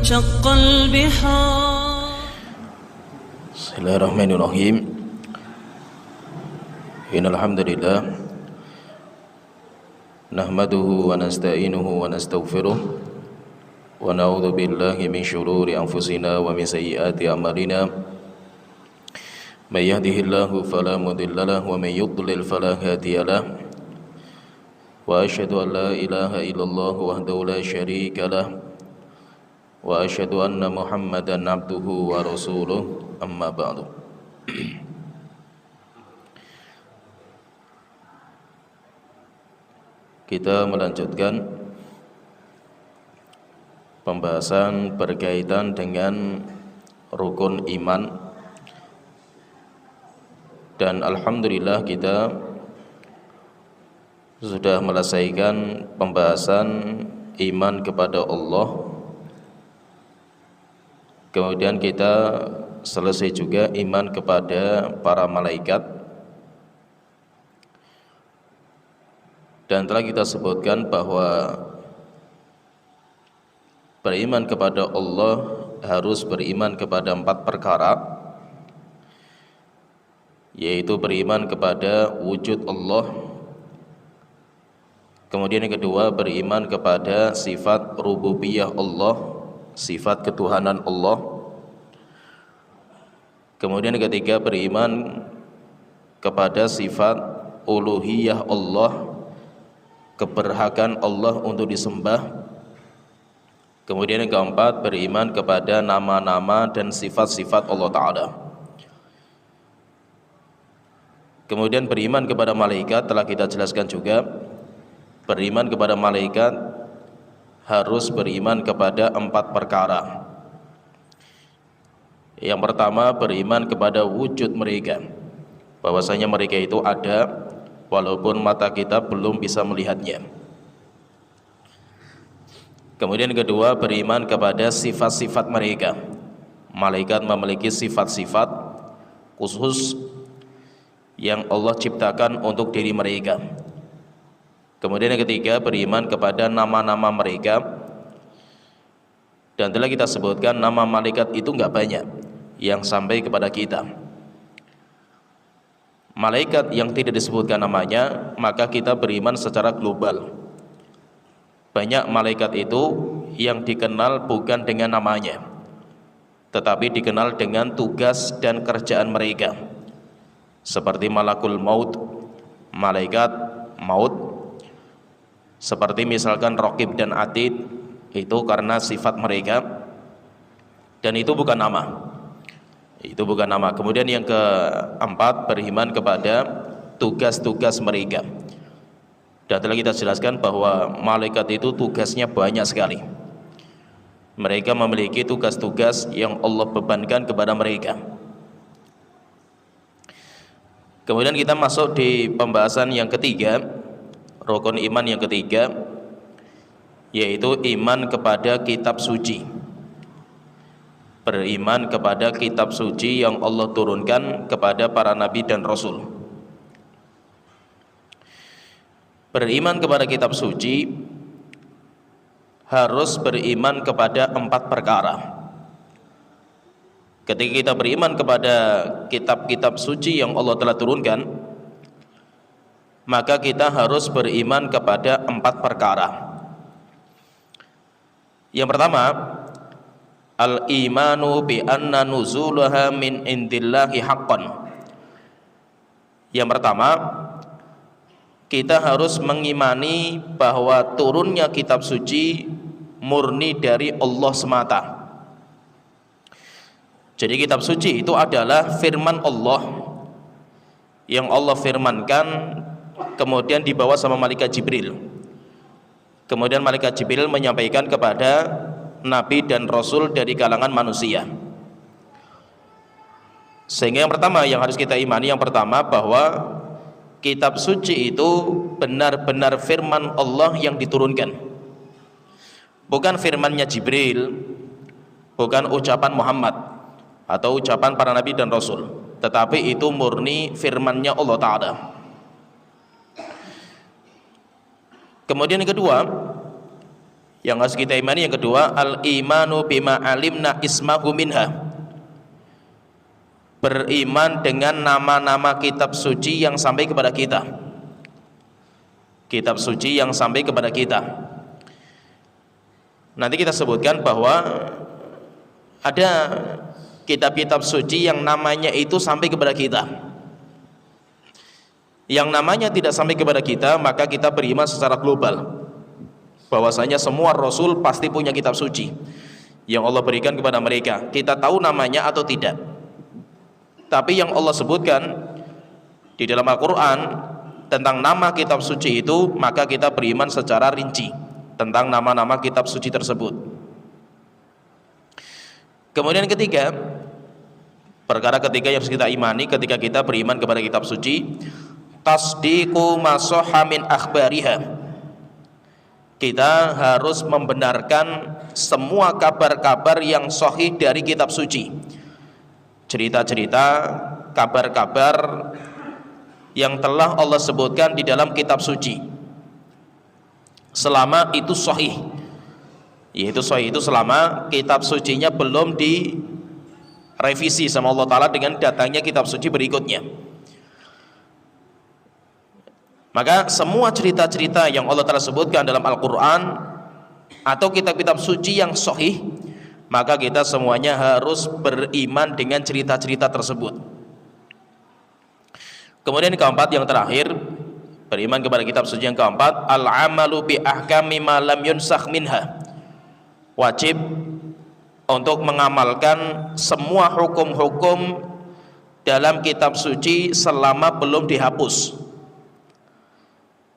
وانشق البحار. بسم الله الرحمن الرحيم. إن الحمد لله نحمده ونستعينه ونستغفره ونعوذ بالله من شرور أنفسنا ومن سيئات أعمالنا. من يهده الله فلا مضل له ومن يضلل فلا هادي له. وأشهد أن لا إله إلا الله وحده لا شريك له وأشهد أن محمدا عبده ورسوله. أما بعد. Kita melanjutkan pembahasan berkaitan dengan rukun iman, dan alhamdulillah kita sudah menyelesaikan pembahasan iman kepada Allah. Kemudian kita selesai juga iman kepada para malaikat, dan telah kita sebutkan bahwa beriman kepada Allah harus beriman kepada 4 perkara, yaitu beriman kepada wujud Allah. Kemudian yang kedua, beriman kepada sifat rububiyah Allah, sifat ketuhanan Allah. Kemudian yang ketiga, beriman kepada sifat uluhiyah Allah, keberhakan Allah untuk disembah. Kemudian yang keempat, beriman kepada nama-nama dan sifat-sifat Allah Ta'ala. Kemudian beriman kepada malaikat telah kita jelaskan juga. Beriman kepada malaikat harus beriman kepada 4 perkara. Yang pertama, beriman kepada wujud mereka, bahwasanya mereka itu ada walaupun mata kita belum bisa melihatnya. Kemudian yang kedua, beriman kepada sifat-sifat mereka. Malaikat memiliki sifat-sifat khusus yang Allah ciptakan untuk diri mereka. Kemudian yang ketiga, beriman kepada nama-nama mereka. Dan telah kita sebutkan nama malaikat itu enggak banyak yang sampai kepada kita. Malaikat yang tidak disebutkan namanya, maka kita beriman secara global. Banyak malaikat itu yang dikenal bukan dengan namanya, tetapi dikenal dengan tugas dan kerjaan mereka. Seperti malakul maut, malaikat maut. Seperti misalkan Raqib dan Atid, itu karena sifat mereka, dan itu bukan nama. Itu bukan nama. Kemudian yang keempat, beriman kepada tugas-tugas mereka. Dan telah kita jelaskan bahwa malaikat itu tugasnya banyak sekali. Mereka memiliki tugas-tugas yang Allah bebankan kepada mereka. Kemudian kita masuk di pembahasan yang ketiga, rukun iman yang ketiga, yaitu iman kepada kitab suci. Beriman kepada kitab suci yang Allah turunkan kepada para nabi dan rasul. Beriman kepada kitab suci harus beriman kepada 4 perkara. Ketika kita beriman kepada kitab-kitab suci yang Allah telah turunkan, maka kita harus beriman kepada 4 perkara. Yang pertama, al-imanu bi anna nuzulaha min indillahi haqqan. Yang pertama, kita harus mengimani bahwa turunnya kitab suci murni dari Allah semata. Jadi kitab suci itu adalah firman Allah yang Allah firmankan, kemudian dibawa sama malaikat Jibril. Kemudian malaikat Jibril menyampaikan kepada nabi dan rasul dari kalangan manusia. Sehingga yang pertama yang harus kita imani, yang pertama bahwa kitab suci itu benar-benar firman Allah yang diturunkan. Bukan firmannya Jibril, bukan ucapan Muhammad atau ucapan para nabi dan rasul, tetapi itu murni firmannya Allah Ta'ala. Kemudian yang kedua, yang harus kita imani. Yang kedua, al-imanu bima alimna ismahu minha, beriman dengan nama-nama kitab suci yang sampai kepada kita, kitab suci yang sampai kepada kita. Nanti kita sebutkan bahwa ada kitab-kitab suci yang namanya itu sampai kepada kita. Yang namanya tidak sampai kepada kita, maka kita beriman secara global bahwasanya semua rasul pasti punya kitab suci yang Allah berikan kepada mereka. Kita tahu namanya atau tidak, tapi yang Allah sebutkan di dalam Al-Quran tentang nama kitab suci itu, maka kita beriman secara rinci tentang nama-nama kitab suci tersebut. Kemudian ketiga, perkara ketiga yang harus kita imani ketika kita beriman kepada kitab suci, tasdiqu ma sahha min akhbariha. Kita harus membenarkan semua kabar-kabar yang sahih dari kitab suci, cerita-cerita, kabar-kabar yang telah Allah sebutkan di dalam kitab suci, selama itu sahih, yaitu sahih itu selama kitab sucinya belum direvisi sama Allah Ta'ala dengan datangnya kitab suci berikutnya. Maka semua cerita-cerita yang Allah Ta'ala sebutkan dalam Al-Quran atau kitab-kitab suci yang sahih, maka kita semuanya harus beriman dengan cerita-cerita tersebut. Kemudian keempat, yang terakhir, beriman kepada kitab suci yang keempat, al-amalu bi ahkami ma lam yunsakh minha. Wajib untuk mengamalkan semua hukum-hukum dalam kitab suci selama belum dihapus.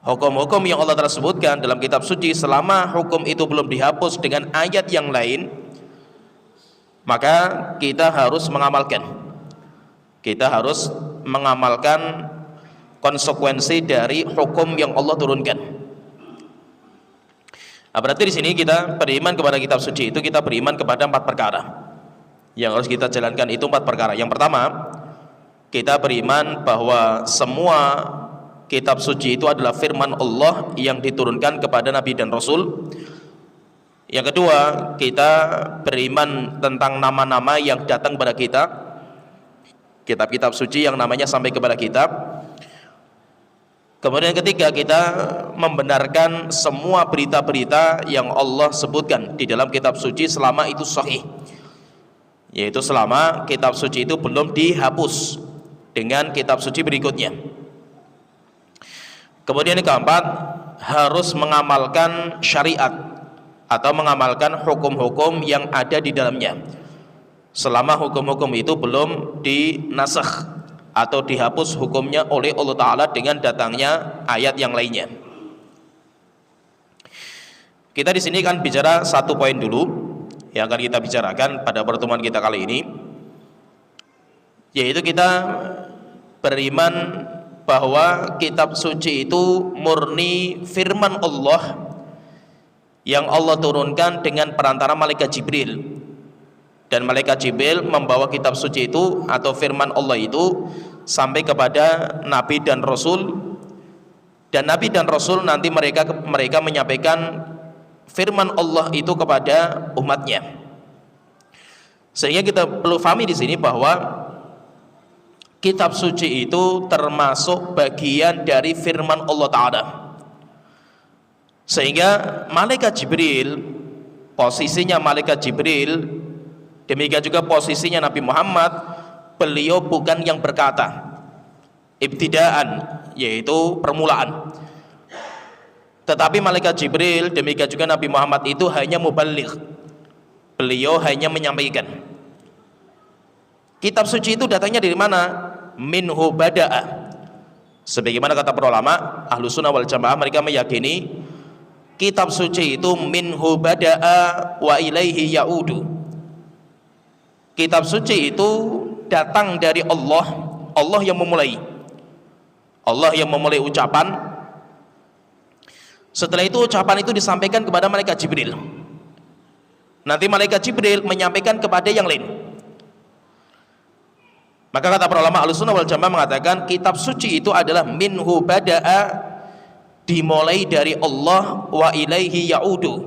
Hukum-hukum yang Allah telah sebutkan dalam kitab suci, selama hukum itu belum dihapus dengan ayat yang lain, maka kita harus mengamalkan. Kita harus mengamalkan konsekuensi dari hukum yang Allah turunkan. Nah, berarti di sini kita beriman kepada kitab suci itu, kita beriman kepada 4 perkara yang harus kita jalankan. Itu 4 perkara. Yang pertama, kita beriman bahwa semua kitab suci itu adalah firman Allah yang diturunkan kepada Nabi dan Rasul. Yang kedua, kita beriman tentang nama-nama yang datang kepada kita, kitab-kitab suci yang namanya sampai kepada kita. Kemudian yang ketiga, kita membenarkan semua berita-berita yang Allah sebutkan di dalam kitab suci selama itu sahih, yaitu selama kitab suci itu belum dihapus dengan kitab suci berikutnya. Kemudian yang keempat, harus mengamalkan syariat atau mengamalkan hukum-hukum yang ada di dalamnya selama hukum-hukum itu belum dinasakh atau dihapus hukumnya oleh Allah Ta'ala dengan datangnya ayat yang lainnya. Kita di sini kan bicara 1 poin dulu yang akan kita bicarakan pada pertemuan kita kali ini, yaitu kita beriman bahwa kitab suci itu murni firman Allah yang Allah turunkan dengan perantara malaikat Jibril, dan malaikat Jibril membawa kitab suci itu atau firman Allah itu sampai kepada Nabi dan Rasul, dan Nabi dan Rasul nanti mereka menyampaikan firman Allah itu kepada umatnya. Sehingga kita perlu pahami di sini bahwa kitab suci itu termasuk bagian dari firman Allah Ta'ala. Sehingga malaikat Jibril, posisinya malaikat Jibril, demikian juga posisinya Nabi Muhammad, beliau bukan yang berkata ibtidaan, yaitu permulaan, tetapi malaikat Jibril demikian juga Nabi Muhammad itu hanya muballigh, beliau hanya menyampaikan. Kitab suci itu datangnya dari mana? Minhu bada'a. Sebagaimana kata para ulama Ahlus Sunnah wal Jamaah, mereka meyakini kitab suci itu minhu bada'a wa ilaihi ya'udu. Kitab suci itu datang dari Allah, Allah yang memulai. Allah yang memulai ucapan. Setelah itu ucapan itu disampaikan kepada malaikat Jibril. Nanti malaikat Jibril menyampaikan kepada yang lain. Maka kata para ulama Ahlus Sunnah wal Jamaah mengatakan kitab suci itu adalah minhu bada'a, dimulai dari Allah, wa ilaihi ya'udu,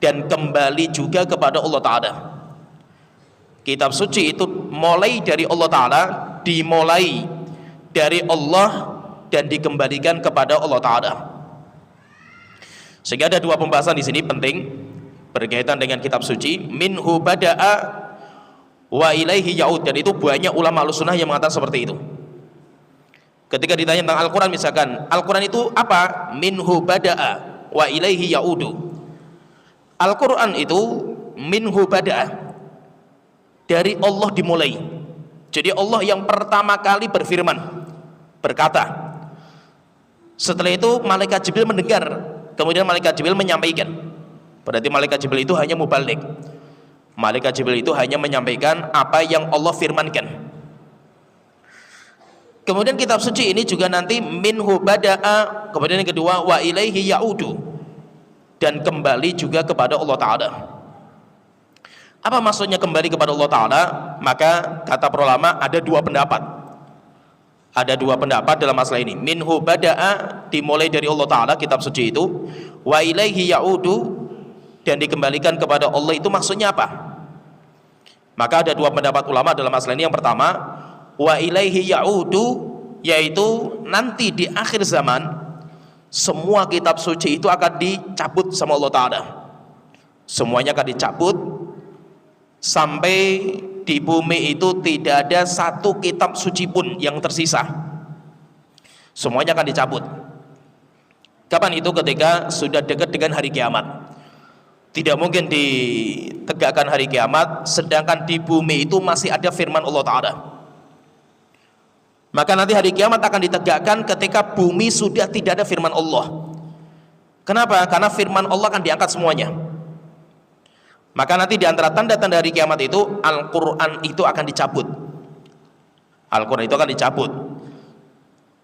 dan kembali juga kepada Allah Ta'ala. Kitab suci itu mulai dari Allah Ta'ala, dimulai dari Allah dan dikembalikan kepada Allah Ta'ala. Sehingga ada dua pembahasan di sini penting berkaitan dengan kitab suci. Minhu bada'a wa ilaihi ya'ud, dan itu banyak ulama Ahlussunnah yang mengatakan seperti itu. Ketika ditanya tentang Al-Quran, misalkan Al-Quran itu apa? Minhu bada'a wa ilaihi ya'udu. Al-Quran itu minhu bada'a, dari Allah dimulai. Jadi Allah yang pertama kali berfirman, berkata. Setelah itu malaikat Jibril mendengar, kemudian malaikat Jibril menyampaikan. Berarti malaikat Jibril itu hanya mubaligh. Malaikat Jibril itu hanya menyampaikan apa yang Allah firmankan. Kemudian kitab suci ini juga nanti minhu bada'a, kemudian yang kedua wa ilaihi ya'udu, dan kembali juga kepada Allah Ta'ala. Apa maksudnya kembali kepada Allah Ta'ala? Maka kata para ulama ada dua pendapat. Ada dua pendapat dalam masalah ini. Minhu bada'a, dimulai dari Allah Ta'ala, kitab suci itu. Wa ilaihi ya'udu, dan dikembalikan kepada Allah, itu maksudnya apa? Maka ada dua pendapat ulama dalam masalah ini. Yang pertama, wa ilaihi ya'udu, yaitu nanti di akhir zaman semua kitab suci itu akan dicabut sama Allah Ta'ala. Semuanya akan dicabut sampai di bumi itu tidak ada satu kitab suci pun yang tersisa. Semuanya akan dicabut. Kapan itu? Ketika sudah dekat dengan hari kiamat. Tidak mungkin ditegakkan hari kiamat sedangkan di bumi itu masih ada firman Allah Ta'ala. Maka nanti hari kiamat akan ditegakkan ketika bumi sudah tidak ada firman Allah. Kenapa? Karena firman Allah akan diangkat semuanya. Maka nanti di antara tanda-tanda hari kiamat itu Al-Quran itu akan dicabut. Al-Quran itu akan dicabut.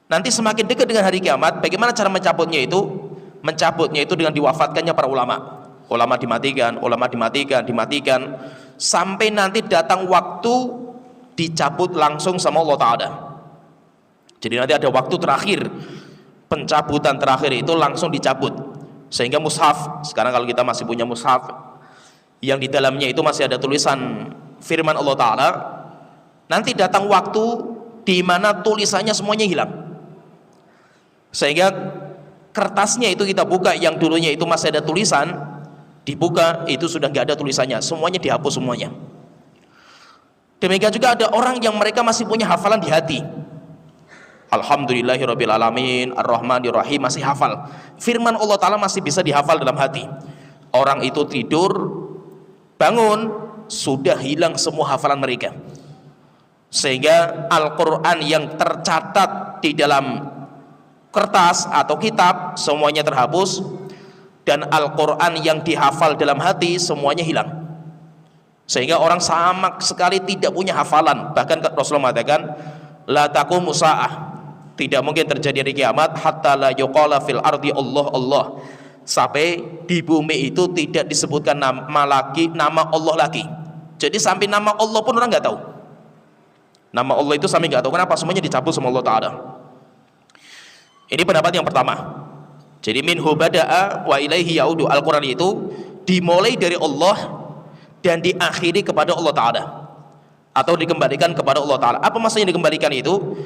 Nanti semakin dekat dengan hari kiamat, bagaimana cara mencabutnya itu? Mencabutnya itu dengan diwafatkannya para ulama. Ulama dimatikan, dimatikan, sampai nanti datang waktu dicabut langsung sama Allah Ta'ala. Jadi nanti ada waktu terakhir, pencabutan terakhir itu langsung dicabut. Sehingga mushaf, sekarang kalau kita masih punya mushaf yang di dalamnya itu masih ada tulisan firman Allah Ta'ala, nanti datang waktu di mana tulisannya semuanya hilang. Sehingga kertasnya itu kita buka, yang dulunya itu masih ada tulisan, dibuka itu sudah nggak ada tulisannya, semuanya dihapus semuanya. Demikian juga ada orang yang mereka masih punya hafalan di hati. Alhamdulillahirabbil alamin, Ar-Rahmanir-Rahim, masih hafal. Firman Allah Ta'ala masih bisa dihafal dalam hati. Orang itu tidur, bangun, sudah hilang semua hafalan mereka. Sehingga Al-Quran yang tercatat di dalam kertas atau kitab semuanya terhapus, dan Al-Quran yang dihafal dalam hati semuanya hilang. Sehingga orang sama sekali tidak punya hafalan. Bahkan Rasulullah mengatakan, la taqumu sa'ah, tidak mungkin terjadi hari kiamat hatta la yuqala fil ardi Allah Allah, sampai di bumi itu tidak disebutkan nama Allah lagi. Jadi sampai nama Allah pun orang nggak tahu. Nama Allah itu sampai nggak tahu. Kenapa? Semuanya dicabut sama Allah Ta'ala. Ini pendapat yang pertama. Jadi minhu bada'a wa ilaihi ya'udu. Al-Quran itu dimulai dari Allah dan diakhiri kepada Allah Ta'ala, atau dikembalikan kepada Allah Ta'ala. Apa maksudnya dikembalikan itu?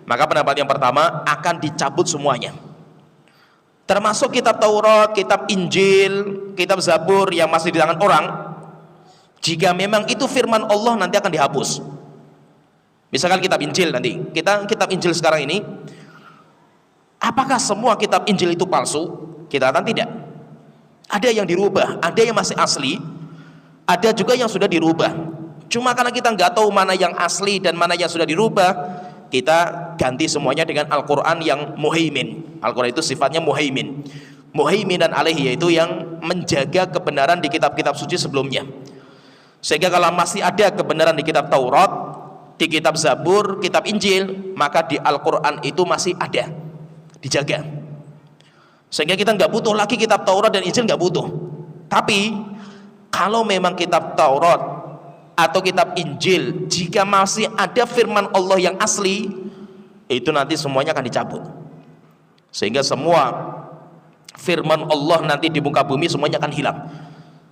Maka pendapat yang pertama, akan dicabut semuanya, termasuk kitab Taurat, kitab Injil, kitab Zabur yang masih di tangan orang. Jika memang itu firman Allah, nanti akan dihapus. Misalkan kitab Injil, nanti kitab Injil sekarang ini, apakah semua kitab Injil itu palsu? Kita katakan tidak. Ada yang dirubah, ada yang masih asli, ada juga yang sudah dirubah. Cuma karena kita nggak tahu mana yang asli dan mana yang sudah dirubah, kita ganti semuanya dengan Al-Quran yang muhaimin. Al-Quran itu sifatnya muhaimin. Muhaiminan alaihi, yaitu yang menjaga kebenaran di kitab-kitab suci sebelumnya. Sehingga kalau masih ada kebenaran di kitab Taurat, di kitab Zabur, kitab Injil, maka di Al-Quran itu masih ada, dijaga. Sehingga kita nggak butuh lagi kitab Taurat dan Injil, nggak butuh. Tapi kalau memang kitab Taurat atau kitab Injil, jika masih ada firman Allah yang asli, itu nanti semuanya akan dicabut. Sehingga semua firman Allah nanti di muka bumi semuanya akan hilang.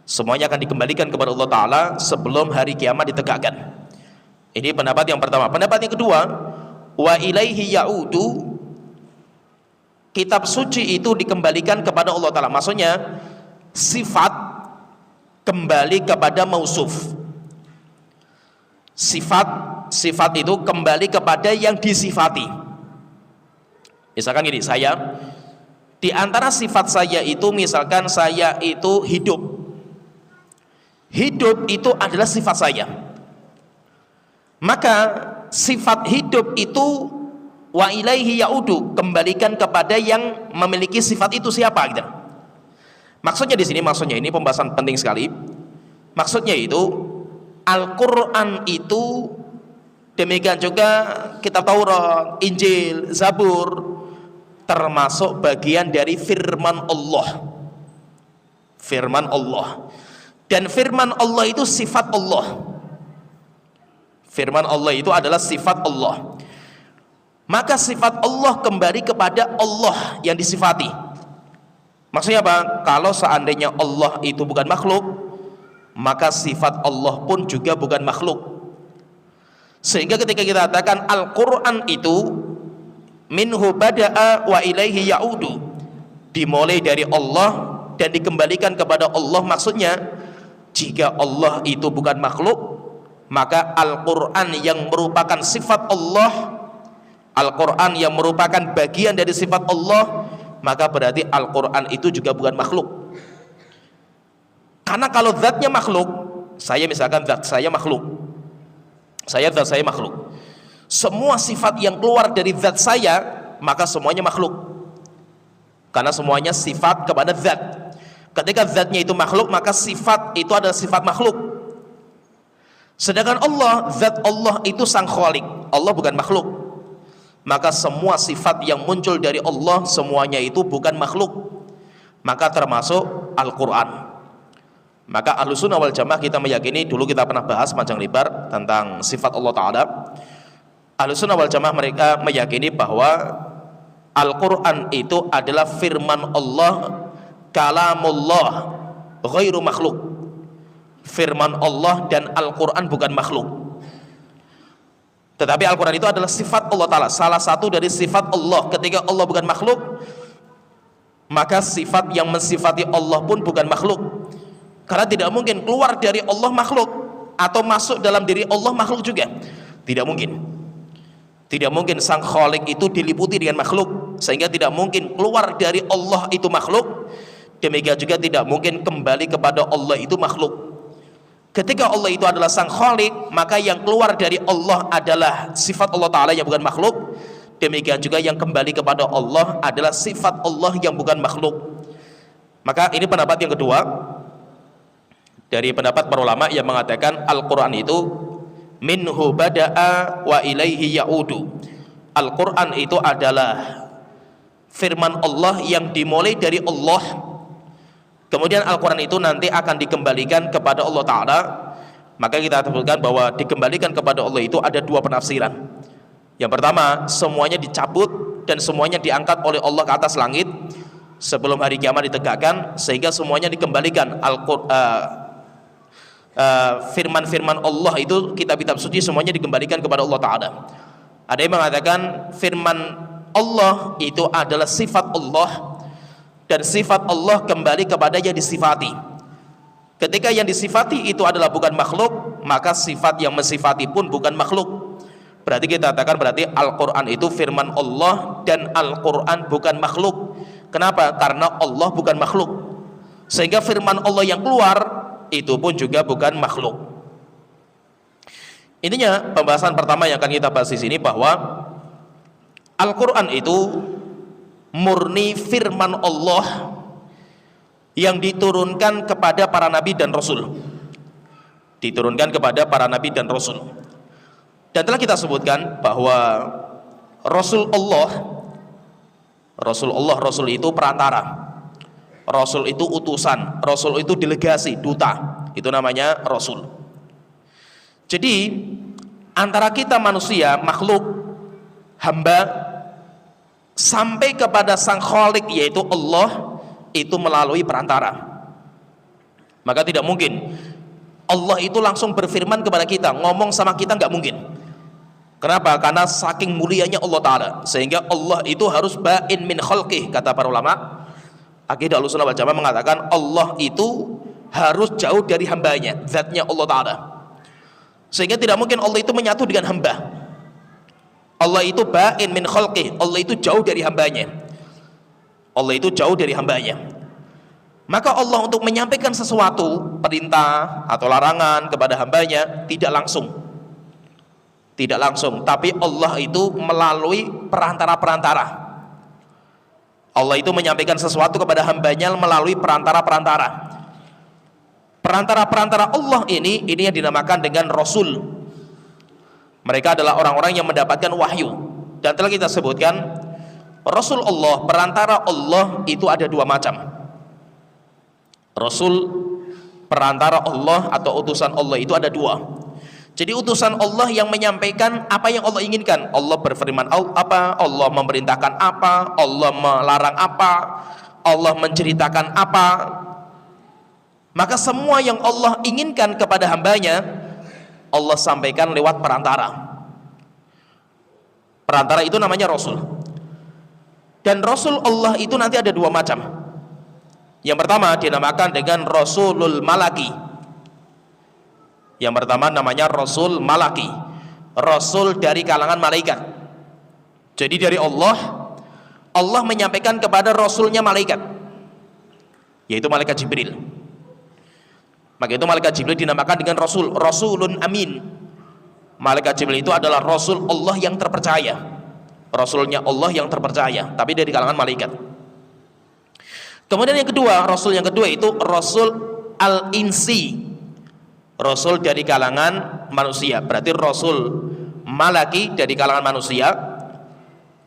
Semuanya akan dikembalikan kepada Allah Ta'ala sebelum hari kiamat ditegakkan. Ini pendapat yang pertama. Pendapat yang kedua, wa ilaihi ya'udu, kitab suci itu dikembalikan kepada Allah Ta'ala. Maksudnya sifat kembali kepada mausuf. Sifat itu kembali kepada yang disifati. Misalkan gini, saya di antara sifat saya itu, misalkan saya itu hidup. Hidup itu adalah sifat saya. Maka sifat hidup itu wa ilaihi yaudu, kembalikan kepada yang memiliki sifat itu siapa gitu. Maksudnya di sini, ini pembahasan penting sekali. Maksudnya itu Al-Qur'an itu, demikian juga kitab Taurat, Injil, Zabur, termasuk bagian dari firman Allah. Firman Allah. Dan firman Allah itu sifat Allah. Firman Allah itu adalah sifat Allah. Maka sifat Allah kembali kepada Allah yang disifati. Maksudnya apa? Kalau seandainya Allah itu bukan makhluk, maka sifat Allah pun juga bukan makhluk. Sehingga ketika kita katakan Al-Quran itu minhu bada'a wa ilaihi ya'udu, dimulai dari Allah dan dikembalikan kepada Allah, maksudnya jika Allah itu bukan makhluk, maka Al-Quran yang merupakan sifat Allah, Al-Quran yang merupakan bagian dari sifat Allah, maka berarti Al-Quran itu juga bukan makhluk. Karena kalau zatnya makhluk, saya misalkan zat saya makhluk, zat saya makhluk, semua sifat yang keluar dari zat saya, maka semuanya makhluk. Karena semuanya sifat kepada zat. Ketika zatnya itu makhluk, maka sifat itu adalah sifat makhluk. Sedangkan Allah, zat Allah itu sang khalik, Allah bukan makhluk. Maka semua sifat yang muncul dari Allah, semuanya itu bukan makhluk. Maka termasuk Al-Quran. Maka Ahlussunnah wal Jamaah kita meyakini, dulu kita pernah bahas panjang lebar tentang sifat Allah Ta'ala. Ahlussunnah wal Jamaah mereka meyakini bahwa Al-Quran itu adalah firman Allah, kalamullah, ghairu makhluk. Firman Allah dan Al-Quran bukan makhluk. Tetapi Al-Quran itu adalah sifat Allah Ta'ala, salah satu dari sifat Allah. Ketika Allah bukan makhluk, maka sifat yang mensifati Allah pun bukan makhluk. Karena tidak mungkin keluar dari Allah makhluk, atau masuk dalam diri Allah makhluk juga. Tidak mungkin. Tidak mungkin sang khalik itu diliputi dengan makhluk, sehingga tidak mungkin keluar dari Allah itu makhluk. Demikian juga tidak mungkin kembali kepada Allah itu makhluk. Ketika Allah itu adalah sang khalik, maka yang keluar dari Allah adalah sifat Allah Ta'ala yang bukan makhluk. Demikian juga yang kembali kepada Allah adalah sifat Allah yang bukan makhluk. Maka ini pendapat yang kedua dari pendapat para ulama yang mengatakan Al-Quran itu minhu bada'a wa ilaihi ya'udu. Al-Quran itu adalah firman Allah yang dimulai dari Allah, kemudian Al-Quran itu nanti akan dikembalikan kepada Allah Ta'ala. Maka kita sebutkan bahwa dikembalikan kepada Allah itu ada dua penafsiran. Yang pertama, semuanya dicabut dan semuanya diangkat oleh Allah ke atas langit sebelum hari kiamat ditegakkan, sehingga semuanya dikembalikan. Firman-firman Allah itu, kitab-kitab suci, semuanya dikembalikan kepada Allah Ta'ala. Ada yang mengatakan firman Allah itu adalah sifat Allah, dan sifat Allah kembali kepada yang disifati. Ketika yang disifati itu adalah bukan makhluk, maka sifat yang mensifati pun bukan makhluk. Berarti kita katakan berarti Al-Quran itu firman Allah dan Al-Quran bukan makhluk. Kenapa? Karena Allah bukan makhluk, sehingga firman Allah yang keluar itu pun juga bukan makhluk. Intinya pembahasan pertama yang akan kita bahas di sini bahwa Al-Quran itu murni firman Allah yang diturunkan kepada para nabi dan rasul. Diturunkan kepada para nabi dan rasul. Dan telah kita sebutkan bahwa Rasul itu perantara. Rasul itu utusan, Rasul itu delegasi, duta. Itu namanya Rasul. Jadi antara kita manusia, makhluk, hamba, sampai kepada sang khalik yaitu Allah, itu melalui perantara. Maka tidak mungkin Allah itu langsung berfirman kepada kita, ngomong sama kita, nggak mungkin. Kenapa? Karena saking mulianya Allah Ta'ala, sehingga Allah itu harus ba'in min khalqih. Kata para ulama Akidah Ahlussunnah wal Jamaah mengatakan Allah itu harus jauh dari hambanya, zatnya Allah Ta'ala, sehingga tidak mungkin Allah itu menyatu dengan hamba. Allah itu ba'in min khalqih, Allah itu jauh dari hambanya, Allah itu jauh dari hambanya. Maka Allah untuk menyampaikan sesuatu, perintah atau larangan kepada hambanya tidak langsung, tapi Allah itu melalui perantara-perantara. Allah itu menyampaikan sesuatu kepada hambanya melalui perantara-perantara. Perantara-perantara Allah ini yang dinamakan dengan Rasul. Mereka adalah orang-orang yang mendapatkan wahyu. Dan telah kita sebutkan, Rasul Allah, perantara Allah itu ada dua macam. Rasul, perantara Allah atau utusan Allah itu ada dua. Jadi utusan Allah yang menyampaikan apa yang Allah inginkan. Allah berfirman apa, Allah memerintahkan apa, Allah melarang apa, Allah menceritakan apa. Maka semua yang Allah inginkan kepada hambanya, Allah sampaikan lewat perantara. Perantara itu namanya Rasul. Dan Rasul Allah itu nanti ada dua macam. Yang pertama dinamakan dengan Rasulul Malaki. Yang pertama namanya Rasul Malaki, Rasul dari kalangan malaikat. Jadi dari Allah menyampaikan kepada Rasulnya malaikat, yaitu malaikat Jibril. Maka itu malaikat Jibril dinamakan dengan Rasul, Rasulun Amin. Malaikat Jibril itu adalah Rasul Allah yang terpercaya, Rasulnya Allah yang terpercaya, tapi dari kalangan malaikat. Kemudian yang kedua, Rasul yang kedua itu Rasul Al-Insi, Rasul dari kalangan manusia. Berarti Rasul Malaki dari kalangan manusia.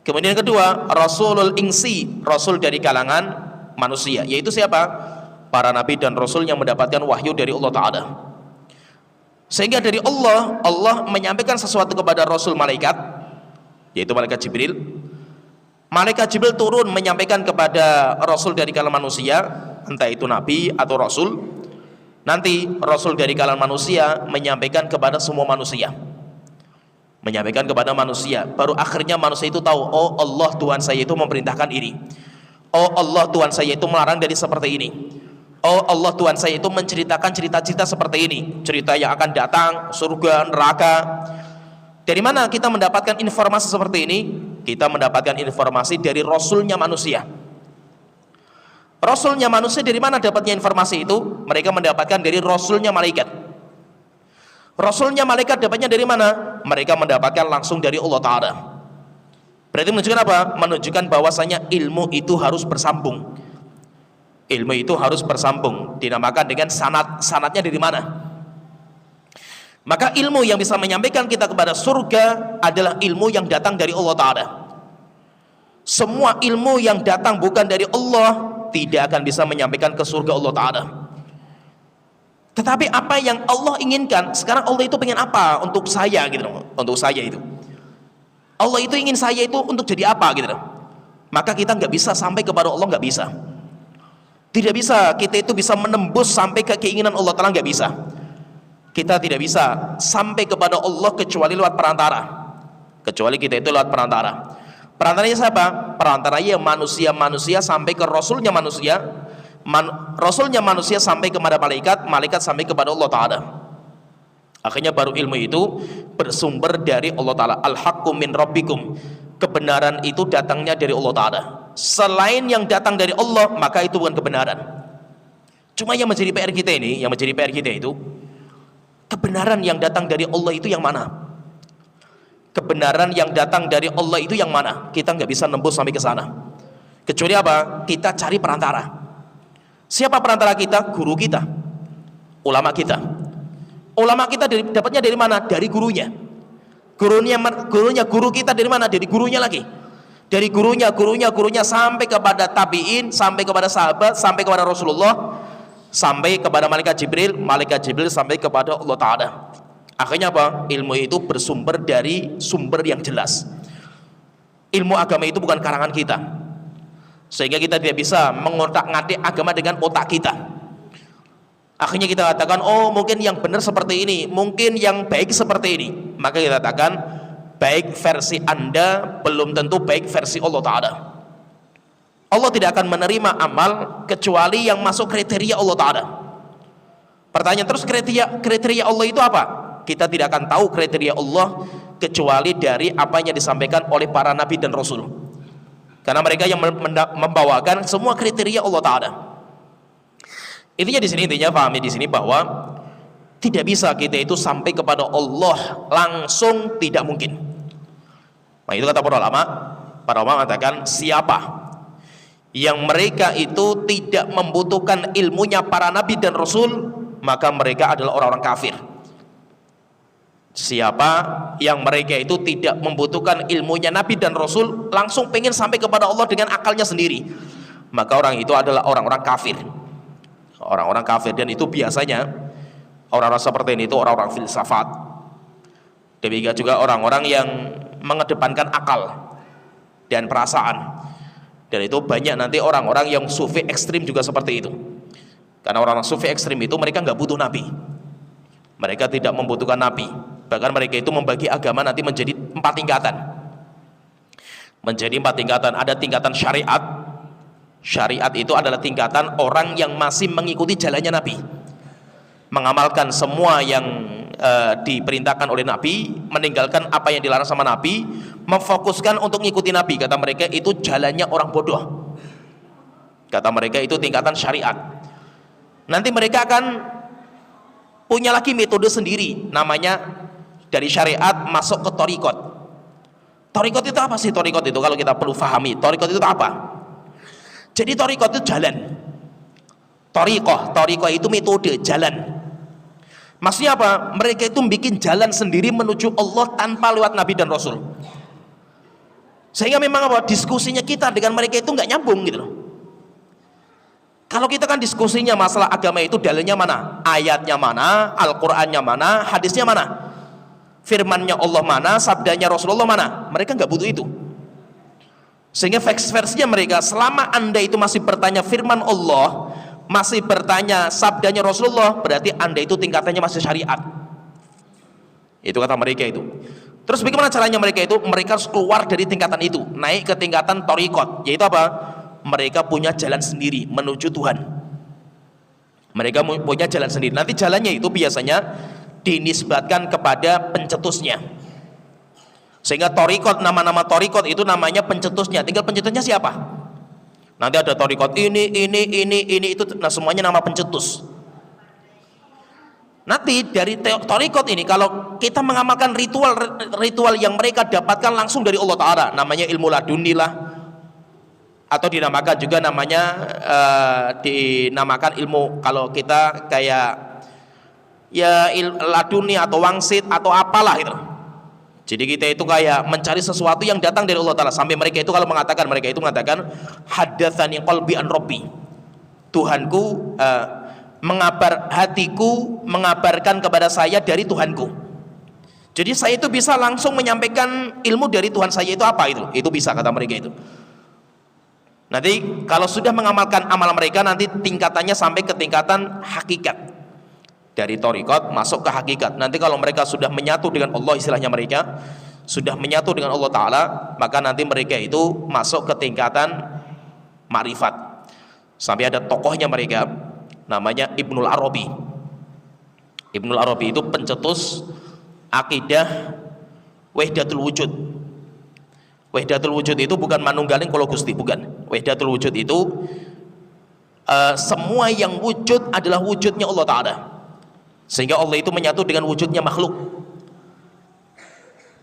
Kemudian yang kedua Rasulul Insi, Rasul dari kalangan manusia. Yaitu siapa? Para nabi dan Rasul yang mendapatkan wahyu dari Allah Ta'ala. Sehingga dari Allah menyampaikan sesuatu kepada Rasul malaikat, yaitu malaikat Jibril. Malaikat Jibril turun menyampaikan kepada Rasul dari kalangan manusia, entah itu nabi atau Rasul. Nanti Rasul dari kalangan manusia menyampaikan kepada semua manusia, menyampaikan kepada manusia. Baru akhirnya manusia itu tahu, oh Allah Tuhan saya itu memerintahkan ini, oh Allah Tuhan saya itu melarang dari seperti ini, oh Allah Tuhan saya itu menceritakan cerita-cerita seperti ini, cerita yang akan datang, surga, neraka. Dari mana kita mendapatkan informasi seperti ini? Kita mendapatkan informasi dari Rasulnya manusia. Rasulnya manusia dari mana dapatnya informasi itu? Mereka mendapatkan dari Rasulnya malaikat. Rasulnya malaikat dapatnya dari mana? Mereka mendapatkan langsung dari Allah Ta'ala. Berarti menunjukkan apa? Menunjukkan bahwasanya ilmu itu harus bersambung. Ilmu itu harus bersambung. Dinamakan dengan sanad. Sanadnya dari mana? Maka ilmu yang bisa menyampaikan kita kepada surga adalah ilmu yang datang dari Allah Ta'ala. Semua ilmu yang datang bukan dari Allah tidak akan bisa menyampaikan ke surga Allah Ta'ala. Tetapi apa yang Allah inginkan, sekarang Allah itu pengen apa untuk saya gitu, untuk saya itu Allah itu ingin saya itu untuk jadi apa gitu. Maka kita nggak bisa sampai kepada Allah, nggak bisa, tidak bisa kita itu bisa menembus sampai ke keinginan Allah Ta'ala, nggak bisa. Kita tidak bisa sampai kepada Allah kecuali lewat perantara, kecuali kita itu lewat perantara. Perantaranya siapa? Perantaranya manusia sampai ke Rasulnya manusia, Rasulnya manusia sampai kepada malaikat, malaikat sampai kepada Allah Ta'ala. Akhirnya baru ilmu itu bersumber dari Allah Ta'ala. Al-haqqu min rabbikum, kebenaran itu datangnya dari Allah Ta'ala. Selain yang datang dari Allah, maka itu bukan kebenaran. Cuma yang menjadi PR kita ini, yang menjadi PR kita itu, kebenaran yang datang dari Allah itu yang mana? Kebenaran yang datang dari Allah itu yang mana? Kita nggak bisa nembus sampai ke sana. Kecuali apa? Kita cari perantara. Siapa perantara kita? Guru kita, ulama kita. Ulama kita dapatnya dari mana? Dari gurunya. Guru kita dari mana? Dari gurunya lagi. Dari gurunya sampai kepada tabiin, sampai kepada sahabat, sampai kepada Rasulullah, sampai kepada malaikat Jibril sampai kepada Allah Ta'ala. Akhirnya apa? Ilmu itu bersumber dari sumber yang jelas. Ilmu agama itu bukan karangan kita, sehingga kita tidak bisa mengotak-ngatik agama dengan otak kita. Akhirnya kita katakan, oh mungkin yang benar seperti ini, mungkin yang baik seperti ini. Maka kita katakan, baik versi Anda belum tentu baik versi Allah Ta'ala. Allah tidak akan menerima amal kecuali yang masuk kriteria Allah Ta'ala. Pertanyaan terus, kriteria Allah itu apa? Kita tidak akan tahu kriteria Allah kecuali dari apa yang disampaikan oleh para nabi dan rasul. Karena mereka yang membawakan semua kriteria Allah Ta'ala. Intinya pahami di sini bahwa tidak bisa kita itu sampai kepada Allah langsung, tidak mungkin. Nah, itu kata para ulama mengatakan siapa yang mereka itu tidak membutuhkan ilmunya para nabi dan rasul, maka mereka adalah orang-orang kafir. Siapa yang mereka itu tidak membutuhkan ilmunya nabi dan rasul, langsung pengen sampai kepada Allah dengan akalnya sendiri, maka orang itu adalah orang-orang kafir. Orang-orang kafir, dan itu biasanya orang-orang seperti ini itu orang-orang filsafat. Demikian juga orang-orang yang mengedepankan akal dan perasaan. Dan itu banyak nanti orang-orang yang sufi ekstrim juga seperti itu. Karena orang-orang sufi ekstrim itu mereka nggak butuh nabi. Mereka tidak membutuhkan nabi. Bahkan mereka itu membagi agama nanti menjadi 4 tingkatan. Menjadi 4 tingkatan. Ada tingkatan syariat. Syariat itu adalah tingkatan orang yang masih mengikuti jalannya Nabi, mengamalkan semua yang diperintahkan oleh Nabi, meninggalkan apa yang dilarang sama Nabi, memfokuskan untuk mengikuti Nabi. Kata mereka itu jalannya orang bodoh. Kata mereka itu tingkatan syariat. Nanti mereka akan punya lagi metode sendiri, namanya dari syariat masuk ke thariqat. Thariqat itu apa sih? Thariqat itu kalau kita perlu pahami, thariqat itu apa? Jadi thariqah itu jalan. Thariqah itu metode, jalan. Maksudnya apa? Mereka itu bikin jalan sendiri menuju Allah tanpa lewat Nabi dan Rasul. Sehingga memang apa? Diskusinya kita dengan mereka itu nggak nyambung gitu loh. Kalau kita kan diskusinya masalah agama itu dalilnya mana? Ayatnya mana? Al-Qur'annya mana? Hadisnya mana? Firmannya Allah mana? Sabdanya Rasulullah mana? Mereka nggak butuh itu. Sehingga versinya mereka, selama Anda itu masih bertanya firman Allah, masih bertanya sabdanya Rasulullah, berarti Anda itu tingkatannya masih syariat. Itu kata mereka itu. Terus bagaimana caranya mereka itu? Mereka harus keluar dari tingkatan itu, naik ke tingkatan thariqat, yaitu apa? Mereka punya jalan sendiri menuju Tuhan. Mereka punya jalan sendiri. Nanti jalannya itu biasanya dinisbatkan kepada pencetusnya. Sehingga thariqat, nama-nama thariqat itu namanya pencetusnya. Tinggal pencetusnya siapa? Nanti ada thariqat ini itu, nah semuanya nama pencetus. Nanti dari thariqat ini kalau kita mengamalkan ritual yang mereka dapatkan langsung dari Allah Ta'ala, namanya ilmu laduni lah, atau dinamakan juga namanya dinamakan ilmu, kalau kita kayak ya laduni atau wangsit atau apalah gitu. Jadi kita itu kayak mencari sesuatu yang datang dari Allah Ta'ala. Sampai mereka itu kalau mengatakan, mereka itu mengatakan haddatsani qalbi an rabbi, Tuhanku hatiku mengabarkan kepada saya dari Tuhanku. Jadi saya itu bisa langsung menyampaikan ilmu dari Tuhan saya itu apa itu bisa, kata mereka itu. Nanti kalau sudah mengamalkan amal mereka, nanti tingkatannya sampai ke tingkatan hakikat. Dari thariqat masuk ke hakikat. Nanti kalau mereka sudah menyatu dengan Allah, istilahnya mereka sudah menyatu dengan Allah Ta'ala, maka nanti mereka itu masuk ke tingkatan ma'rifat. Sampai ada tokohnya mereka, namanya Ibnul Arabi. Ibnul Arabi itu pencetus akidah Wahdatul Wujud. Wahdatul Wujud itu bukan manunggaling kula Gusti, bukan. Wahdatul Wujud itu semua yang wujud adalah wujudnya Allah Ta'ala. Sehingga Allah itu menyatu dengan wujudnya makhluk.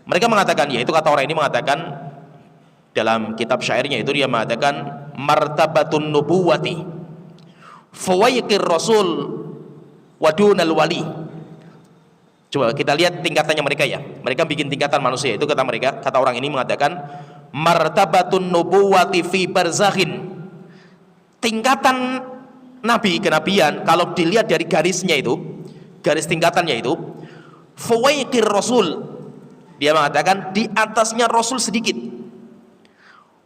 Mereka mengatakan, yaitu kata orang ini mengatakan dalam kitab syairnya itu, dia mengatakan martabatun nubuwati fawaiqir rasul wadunal wali. Coba kita lihat tingkatannya mereka ya. Mereka bikin tingkatan manusia itu, kata mereka, kata orang ini mengatakan martabatun nubuwati fi barzakhin. Tingkatan nabi, kenabian, kalau dilihat dari garisnya itu, garis tingkatannya itu fawaiqir rasul, dia mengatakan di atasnya rasul sedikit,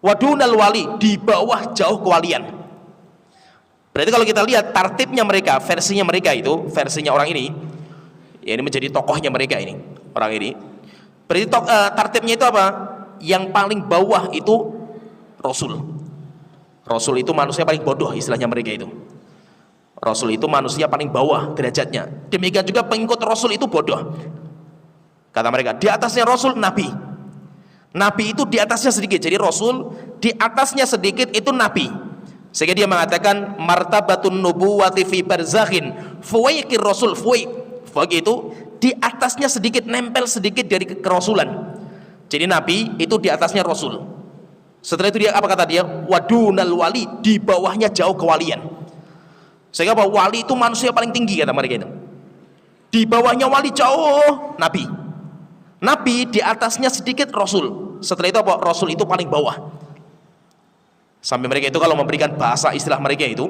wadunal wali, di bawah jauh kewalian. Berarti kalau kita lihat tartibnya mereka, versinya mereka itu, versinya orang ini, ya ini menjadi tokohnya mereka ini, orang ini. Berarti tartibnya itu apa? Yang paling bawah itu Rasul. Rasul itu manusia paling bodoh, istilahnya mereka itu. Rasul itu manusia paling bawah derajatnya. Demikian juga pengikut Rasul itu bodoh. Kata mereka, di atasnya Rasul Nabi. Nabi itu di atasnya sedikit. Jadi Rasul di atasnya sedikit itu Nabi. Sehingga dia mengatakan martabatun nubuwati fi barzakhin fuwaiqir Rasul. Fuwaiq itu di atasnya sedikit, nempel sedikit dari kerasulan. Jadi Nabi itu di atasnya Rasul. Setelah itu dia apa kata dia? Wadunal wali, di bawahnya jauh kewalian. Sehingga bahwa wali itu manusia paling tinggi kata mereka itu. Di bawahnya wali jauh Nabi. Nabi di atasnya sedikit Rasul. Setelah itu apa? Rasul itu paling bawah. Sampai mereka itu kalau memberikan bahasa istilah mereka itu,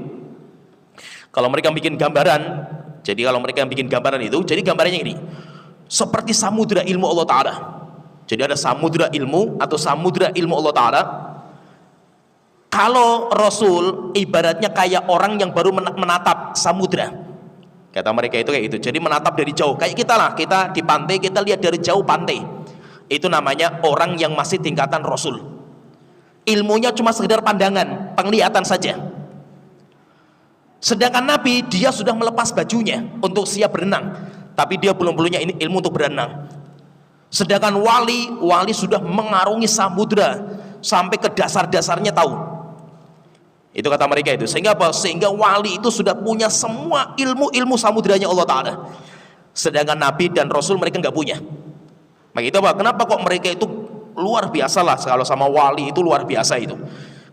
kalau mereka bikin gambaran, jadi kalau mereka bikin gambaran itu, jadi gambarannya ini seperti samudra ilmu Allah Ta'ala. Jadi ada samudra ilmu atau samudra ilmu Allah Ta'ala. Kalau Rasul ibaratnya kayak orang yang baru menatap samudra, kata mereka itu kayak gitu. Jadi menatap dari jauh, kayak kita lah, kita di pantai, kita lihat dari jauh pantai. Itu namanya orang yang masih tingkatan Rasul. Ilmunya cuma sekedar pandangan, penglihatan saja. Sedangkan Nabi, dia sudah melepas bajunya untuk siap berenang, tapi dia belum punya ilmu untuk berenang. Sedangkan wali sudah mengarungi samudra sampai ke dasar-dasarnya tahu. Itu kata mereka itu. Sehingga apa? Sehingga wali itu sudah punya semua ilmu samudranya Allah Ta'ala. Sedangkan Nabi dan Rasul mereka nggak punya. Maka itu apa? Kenapa kok mereka itu luar biasa lah, kalau sama wali itu luar biasa itu.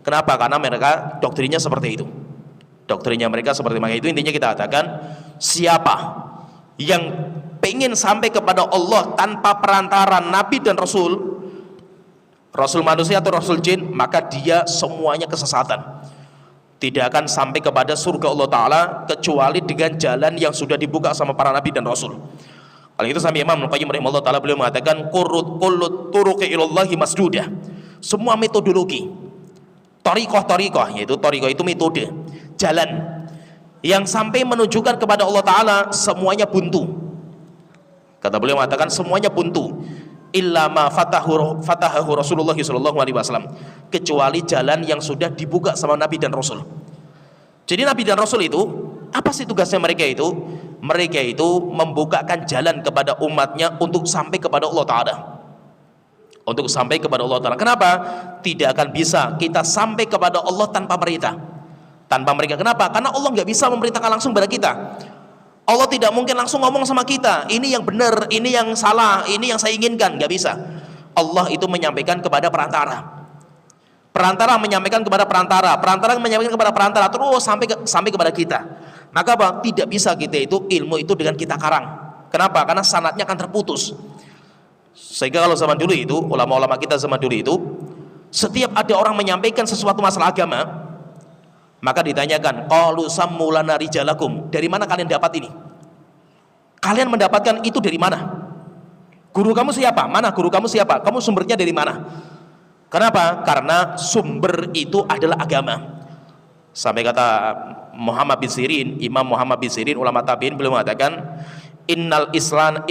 Kenapa? Karena mereka doktrinnya seperti itu. Doktrinnya mereka seperti itu. Intinya kita katakan, siapa yang pengen sampai kepada Allah tanpa perantara Nabi dan Rasul, Rasul manusia atau Rasul jin, maka dia semuanya kesesatan. Tidak akan sampai kepada surga Allah Ta'ala kecuali dengan jalan yang sudah dibuka sama para Nabi dan Rasul. Kalau itu sampai Imam Al-Qayyim rahimahullah ta'ala beliau mengatakan kullut turuqi ilallahi masdudah. Semua metodologi Thariqah, yaitu Thariqah itu metode, jalan yang sampai menunjukkan kepada Allah Ta'ala semuanya buntu. Kata beliau mengatakan semuanya buntu illa ma fatahahu Rasulullah sallallahu alaihi wasallam, kecuali jalan yang sudah dibuka sama Nabi dan Rasul. Jadi Nabi dan Rasul itu apa sih tugasnya mereka itu? Mereka itu membukakan jalan kepada umatnya untuk sampai kepada Allah Ta'ala. Untuk sampai kepada Allah Ta'ala. Kenapa? Tidak akan bisa kita sampai kepada Allah tanpa mereka. Tanpa mereka. Kenapa? Karena Allah nggak bisa memerintahkan langsung kepada kita. Allah tidak mungkin langsung ngomong sama kita, ini yang benar, ini yang salah, ini yang saya inginkan. Nggak bisa. Allah itu menyampaikan kepada perantara. Perantara menyampaikan kepada perantara, perantara menyampaikan kepada perantara, terus sampai kepada kita. Maka apa? Tidak bisa kita itu ilmu itu dengan kita karang. Kenapa? Karena sanadnya akan terputus. Sehingga kalau zaman dulu itu, ulama-ulama kita zaman dulu itu, setiap ada orang menyampaikan sesuatu masalah agama, maka ditanyakan, qalu sammu lana rijalakum, dari mana kalian dapat ini? Kalian mendapatkan itu dari mana? Guru kamu siapa? Mana guru kamu siapa? Kamu sumbernya dari mana? Kenapa? Karena sumber itu adalah agama. Sampai kata Muhammad bin Sirin, Imam Muhammad bin Sirin, ulama tabi'in, beliau mengatakan innal islam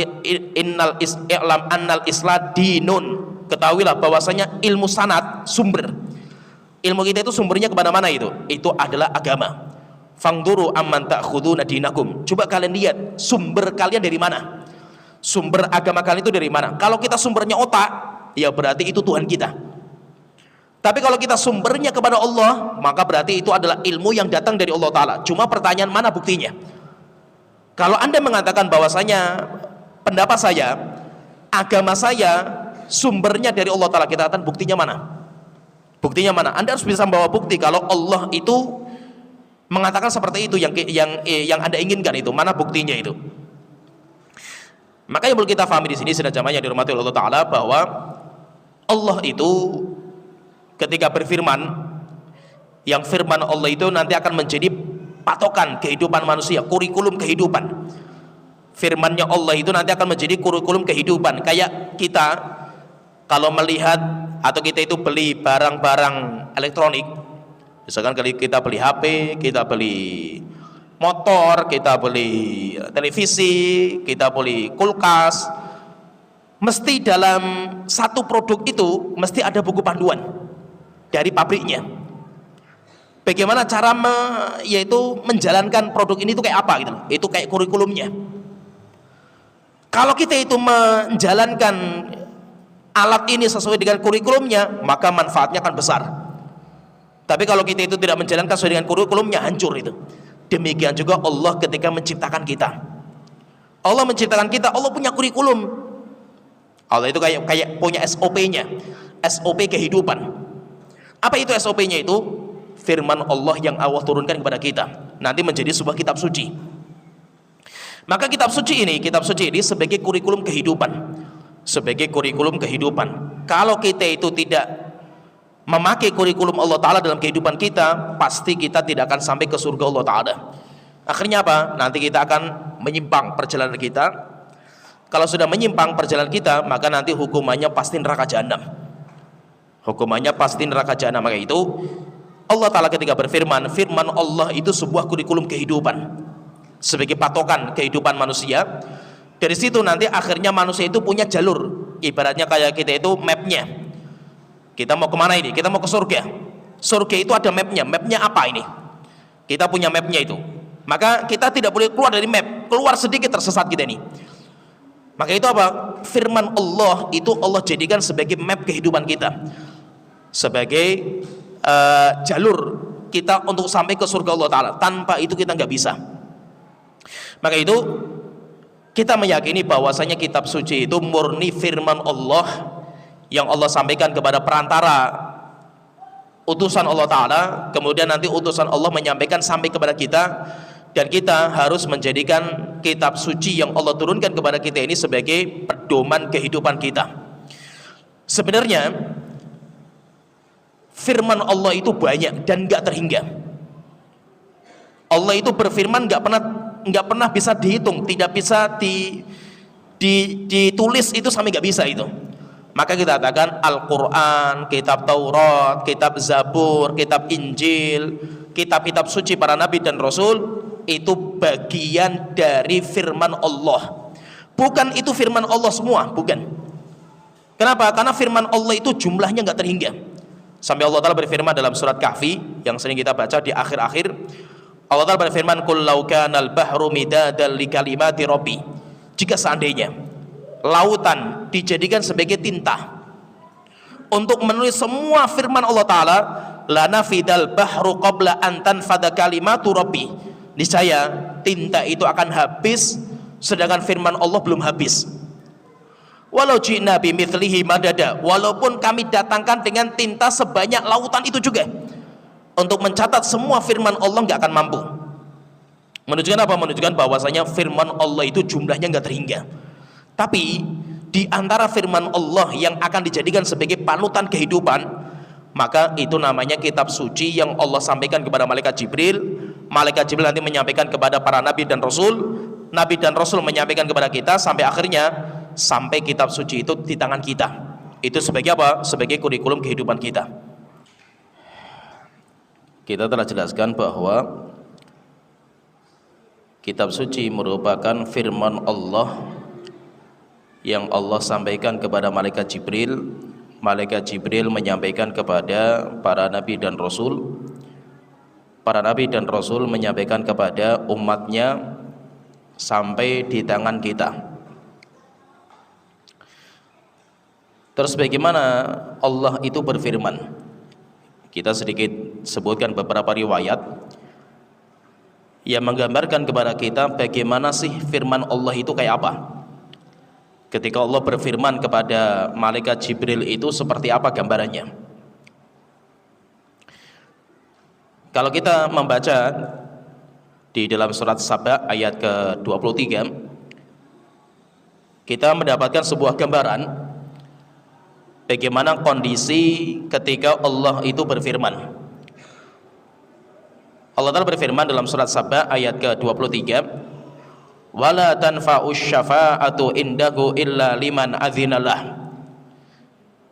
dinun. Ketahuilah bahwasanya ilmu sanad, sumber ilmu kita itu sumbernya kepada mana itu? Itu adalah agama. Fangduru amman ta'khuduna dinakum. Coba kalian lihat sumber kalian dari mana? Sumber agama kalian itu dari mana? Kalau kita sumbernya otak, ya berarti itu Tuhan kita. Tapi kalau kita sumbernya kepada Allah, maka berarti itu adalah ilmu yang datang dari Allah Ta'ala. Cuma pertanyaan mana buktinya? Kalau Anda mengatakan bahwasanya pendapat saya, agama saya sumbernya dari Allah Ta'ala, kita katakan buktinya mana? Buktinya mana? Anda harus bisa membawa bukti kalau Allah itu mengatakan seperti itu, yang Anda inginkan itu, mana buktinya itu? Maka yang perlu kita pahami di sini, saudara jamaah yang dirahmati Allah Ta'ala, bahwa Allah itu ketika berfirman, yang firman Allah itu nanti akan menjadi patokan kehidupan manusia, kurikulum kehidupan. Firmannya Allah itu nanti akan menjadi kurikulum kehidupan. Kayak kita kalau melihat atau kita itu beli barang-barang elektronik, Misalkan kali kita beli HP, kita beli motor, kita beli televisi, kita beli kulkas, mesti dalam satu produk itu mesti ada buku panduan dari pabriknya. Bagaimana cara yaitu menjalankan produk ini itu kayak apa gitu. Itu kayak kurikulumnya. Kalau kita itu menjalankan alat ini sesuai dengan kurikulumnya, maka manfaatnya akan besar. Tapi kalau kita itu tidak menjalankan sesuai dengan kurikulumnya, hancur itu. Demikian juga Allah ketika menciptakan kita. Allah menciptakan kita, Allah punya kurikulum. Allah itu kayak punya SOP-nya, SOP kehidupan. Apa itu SOP-nya itu? Firman Allah yang Allah turunkan kepada kita. Nanti menjadi sebuah kitab suci. Maka kitab suci ini sebagai kurikulum kehidupan. Sebagai kurikulum kehidupan. Kalau kita itu tidak memakai kurikulum Allah Ta'ala dalam kehidupan kita, pasti kita tidak akan sampai ke surga Allah Ta'ala. Akhirnya apa? Nanti kita akan menyimpang perjalanan kita. Kalau sudah menyimpang perjalanan kita, maka nanti hukumannya pasti neraka jahanam. Hukumannya pasti neraka jahanam. Maka itu Allah Ta'ala ketika berfirman, firman Allah itu sebuah kurikulum kehidupan sebagai patokan kehidupan manusia. Dari situ nanti akhirnya manusia itu punya jalur. Ibaratnya kayak kita itu mapnya. Kita mau kemana ini? Kita mau ke surga. Surga itu ada mapnya. Mapnya apa ini? Kita punya mapnya itu. Maka kita tidak boleh keluar dari map. Keluar sedikit tersesat kita ini. Maka itu apa? Firman Allah itu Allah jadikan sebagai map kehidupan kita. Sebagai jalur kita untuk sampai ke surga Allah Ta'ala. Tanpa itu kita nggak bisa. Maka itu kita meyakini bahwasanya kitab suci itu murni firman Allah yang Allah sampaikan kepada perantara utusan Allah Ta'ala, kemudian nanti utusan Allah menyampaikan sampai kepada kita, dan kita harus menjadikan kitab suci yang Allah turunkan kepada kita ini sebagai pedoman kehidupan kita. Sebenarnya firman Allah itu banyak dan gak terhingga. Allah itu berfirman gak pernah bisa dihitung, tidak bisa ditulis itu sampai gak bisa itu. Maka kita katakan Al-Quran, kitab Taurat, kitab Zabur, kitab Injil, kitab-kitab suci para nabi dan rasul itu bagian dari firman Allah. Bukan itu firman Allah semua, bukan. Kenapa? Karena firman Allah itu jumlahnya nggak terhingga. Sampai Allah Ta'ala berfirman dalam surat Kahfi yang sering kita baca di akhir-akhir. Allah Ta'ala berfirman, "Qul law kanal bahru midadan li kalimati rabbi." Jika seandainya lautan dijadikan sebagai tinta untuk menulis semua firman Allah Ta'ala, lanafidal bahru qabla an tanfada kalimatu rabbi. Niscaya tinta itu akan habis sedangkan firman Allah belum habis. Walau ji'na bimithlihi madada, walaupun kami datangkan dengan tinta sebanyak lautan itu juga untuk mencatat semua firman Allah nggak akan mampu. Menunjukkan apa? Menunjukkan bahwasanya firman Allah itu jumlahnya nggak terhingga. Tapi di antara firman Allah yang akan dijadikan sebagai panutan kehidupan, maka itu namanya kitab suci yang Allah sampaikan kepada malaikat Jibril. Malaikat Jibril nanti menyampaikan kepada para nabi dan rasul, nabi dan rasul menyampaikan kepada kita, sampai akhirnya sampai kitab suci itu di tangan kita. Itu sebagai apa? Sebagai kurikulum kehidupan kita. Kita telah jelaskan bahwa kitab suci merupakan firman Allah yang Allah sampaikan kepada malaikat Jibril. Malaikat Jibril menyampaikan kepada para nabi dan rasul. Para nabi dan rasul menyampaikan kepada umatnya sampai di tangan kita. Terus bagaimana Allah itu berfirman? Kita sedikit sebutkan beberapa riwayat yang menggambarkan kepada kita bagaimana sih firman Allah itu kayak apa. Ketika Allah berfirman kepada malaikat Jibril itu seperti apa gambarannya? Kalau kita membaca di dalam surat Saba ayat ke-23, kita mendapatkan sebuah gambaran bagaimana kondisi ketika Allah itu berfirman. Allah Ta'ala berfirman dalam surat Saba ayat ke-23, wala tanfa'us syafa'atu indahu illa liman azinalah.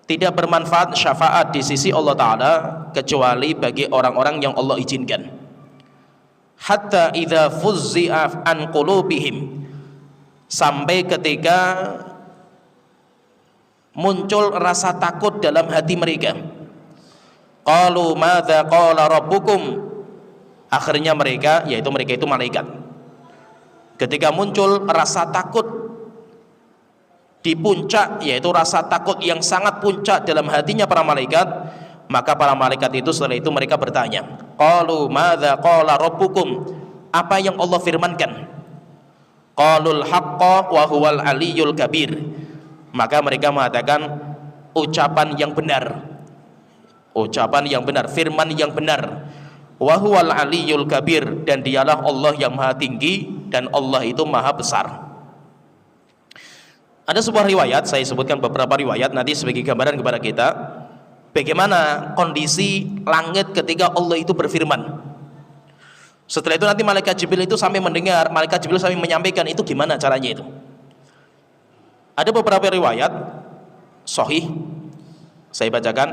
tidak bermanfaat syafaat di sisi Allah Ta'ala kecuali bagi orang-orang yang Allah izinkan. Hatta idza fuzzi'a an qulubihim, sampai ketika muncul rasa takut dalam hati mereka. Qalu madza qala rabbukum, akhirnya mereka, yaitu mereka itu malaikat, ketika muncul rasa takut di puncak, yaitu rasa takut yang sangat puncak dalam hatinya para malaikat, maka para malaikat itu setelah itu mereka bertanya, qalu madza qala rabbukum, apa yang Allah firmankan? Qalul haqqa wa huwal aliyyul kabir, maka mereka mengatakan ucapan yang benar, ucapan yang benar, firman yang benar, wa huwal aliyyul kabir, dan dialah Allah yang maha tinggi dan Allah itu maha besar. Ada sebuah riwayat, saya sebutkan beberapa riwayat nanti sebagai gambaran kepada kita bagaimana kondisi langit ketika Allah itu berfirman. Setelah itu nanti malaikat Jibril itu sampai mendengar, malaikat Jibril sampai menyampaikan itu gimana caranya itu. Ada beberapa riwayat sahih, saya bacakan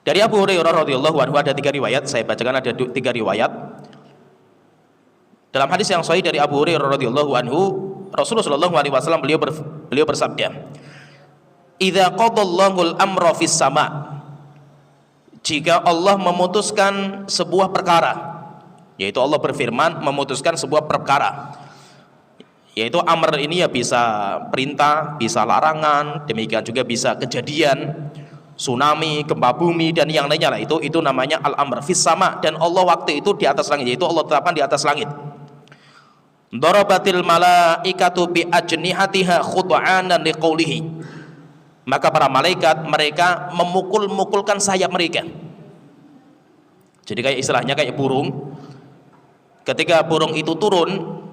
dari Abu Hurairah radhiyallahu anhu. Ada 3 riwayat, saya bacakan ada 3 riwayat. Dalam hadis yang sahih dari Abu Hurairah radhiyallahu anhu, Rasulullah sallallahu alaihi wasallam beliau bersabda, "Idza qadallahu al-amra fis sama'." Jika Allah memutuskan sebuah perkara, yaitu Allah berfirman memutuskan sebuah perkara, yaitu amr ini ya bisa perintah, bisa larangan, demikian juga bisa kejadian, tsunami, gempa bumi dan yang lainnya lah, itu namanya al-amr fis sama', dan Allah waktu itu di atas langit, yaitu Allah tetapkan di atas langit. Darabatil malaikatu bi ajnihatiha khud'anan liqaulihi, maka para malaikat mereka memukul-mukulkan sayap mereka. Jadi kayak istilahnya kayak burung, ketika burung itu turun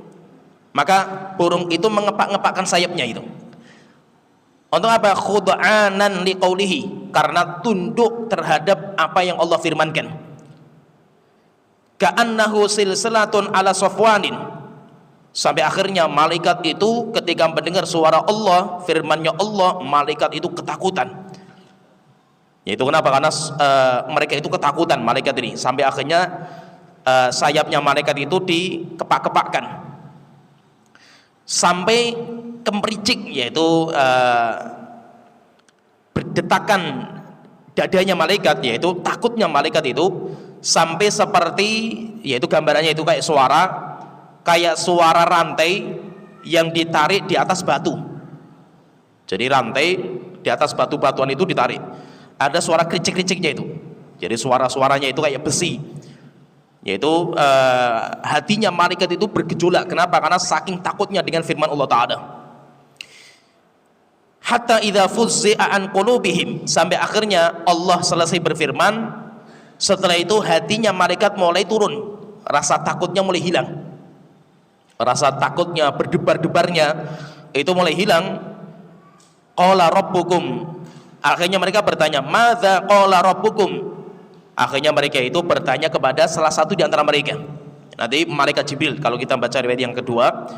maka burung itu mengepak-ngepakkan sayapnya itu. Untuk apa? Khud'anan liqaulihi, karena tunduk terhadap apa yang Allah firmankan. Ka'annahu silsilatun ala safwanin, sampai akhirnya malaikat itu ketika mendengar suara Allah, firmannya Allah, malaikat itu ketakutan. Yaitu kenapa? Karena mereka itu ketakutan, malaikat ini, sampai akhirnya sayapnya malaikat itu dikepak-kepakkan sampai kemericik, yaitu berdetakan dadanya malaikat, yaitu takutnya malaikat itu, sampai seperti, yaitu gambarannya itu kayak suara rantai yang ditarik di atas batu. Jadi rantai di atas batu-batuan itu ditarik, ada suara kericik-kericiknya itu. Jadi suaranya itu kayak besi, yaitu hatinya malaikat itu bergejolak. Kenapa? Karena saking takutnya dengan firman Allah Ta'ala. Hatta idza fuzzi'a an qulubihim, sampai akhirnya Allah selesai berfirman, setelah itu hatinya malaikat mulai turun, rasa takutnya mulai hilang, rasa takutnya berdebar-debarnya itu mulai hilang. Qala rabbukum, akhirnya mereka bertanya, madza qala rabbukum, akhirnya mereka itu bertanya kepada salah satu di antara mereka. Nanti malaikat Jibril, kalau kita baca riwayat yang kedua,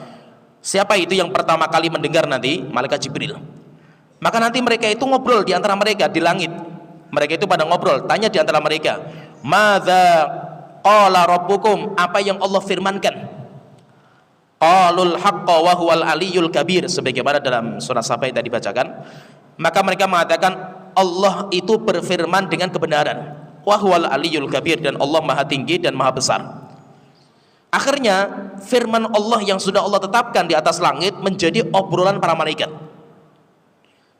siapa itu yang pertama kali mendengar? Nanti malaikat Jibril. Maka nanti mereka itu ngobrol di antara mereka di langit. Mereka itu pada ngobrol, tanya di antara mereka, madza qala rabbukum, apa yang Allah firmankan? Qalul haqqa wa huwal aliyyul kabir, sebagaimana dalam surah Saba yang tadi dibacakan. Maka mereka mengatakan Allah itu berfirman dengan kebenaran, wa huwal aliyyul kabir, dan Allah maha tinggi dan maha besar. Akhirnya firman Allah yang sudah Allah tetapkan di atas langit menjadi obrolan para malaikat.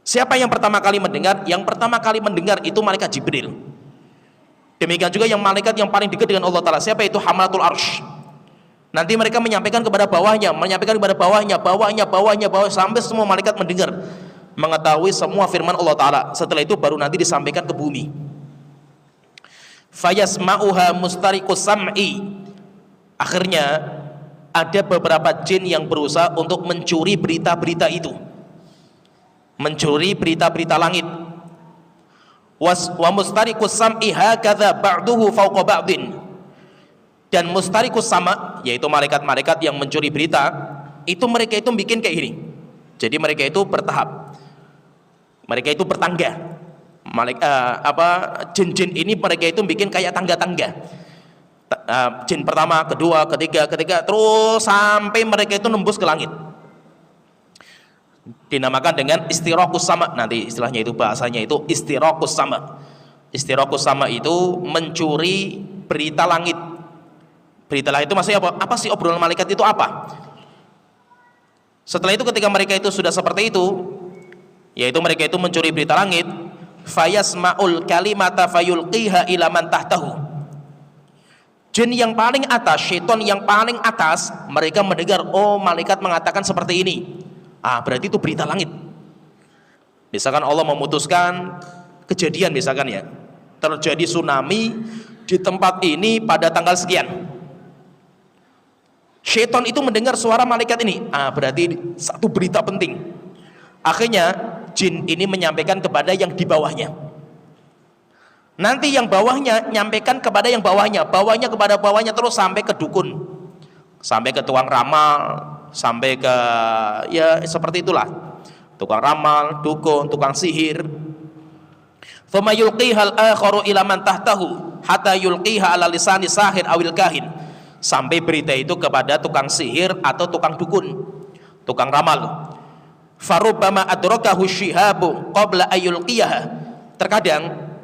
Siapa yang pertama kali mendengar? Yang pertama kali mendengar itu malaikat Jibril. Demikian juga yang malaikat yang paling dekat dengan Allah Ta'ala, siapa itu? Hamalatul Arsh. Nanti mereka menyampaikan kepada bawahnya, sampai semua malaikat mendengar, mengetahui semua firman Allah Ta'ala. Setelah itu baru nanti disampaikan ke bumi. Fayasma'uha mustariqus sam'i, akhirnya ada beberapa jin yang berusaha untuk mencuri berita-berita itu, mencuri berita-berita langit. Wa mustariqus sam'i hakadha ba'duhu fawqa ba'din, dan mustariqus sama, yaitu malaikat-malaikat yang mencuri berita itu, mereka itu bikin kayak gini. Jadi mereka itu bertahap. Mereka itu bertangga. Jin-jin ini mereka itu bikin kayak tangga-tangga. Jin pertama, kedua, ketiga, terus sampai mereka itu nembus ke langit. Dinamakan dengan istiraqus sama. Nanti istilahnya itu, bahasanya itu istiraqus sama. Istiraqus sama itu mencuri berita langit. Berita langit itu maksudnya apa? Apa sih obrolan malaikat itu apa? Setelah itu ketika mereka itu sudah seperti itu, yaitu mereka itu mencuri berita langit, fayasma'ul kalimata fayulqiha ila man tahtahu. Jin yang paling atas, syaitan yang paling atas, mereka mendengar, oh malaikat mengatakan seperti ini. Berarti itu berita langit. Misalkan Allah memutuskan kejadian, misalkan ya, terjadi tsunami di tempat ini pada tanggal sekian. Syaitan itu mendengar suara malaikat ini. Berarti satu berita penting. Akhirnya jin ini menyampaikan kepada yang di bawahnya. Nanti yang bawahnya nyampaikan kepada yang bawahnya, bawahnya kepada bawahnya, terus sampai ke dukun, sampai ke tukang ramal, sampai ke ya seperti itulah, tukang ramal, dukun, tukang sihir. Tsumma yulqihal akharu ila man tahtahu hatta yulqiha ala lisani sahir awil kahin. Sampai berita itu kepada tukang sihir atau tukang dukun, tukang ramal. Farubbama adrakahu syihabu qabla ayulqiyaha. Terkadang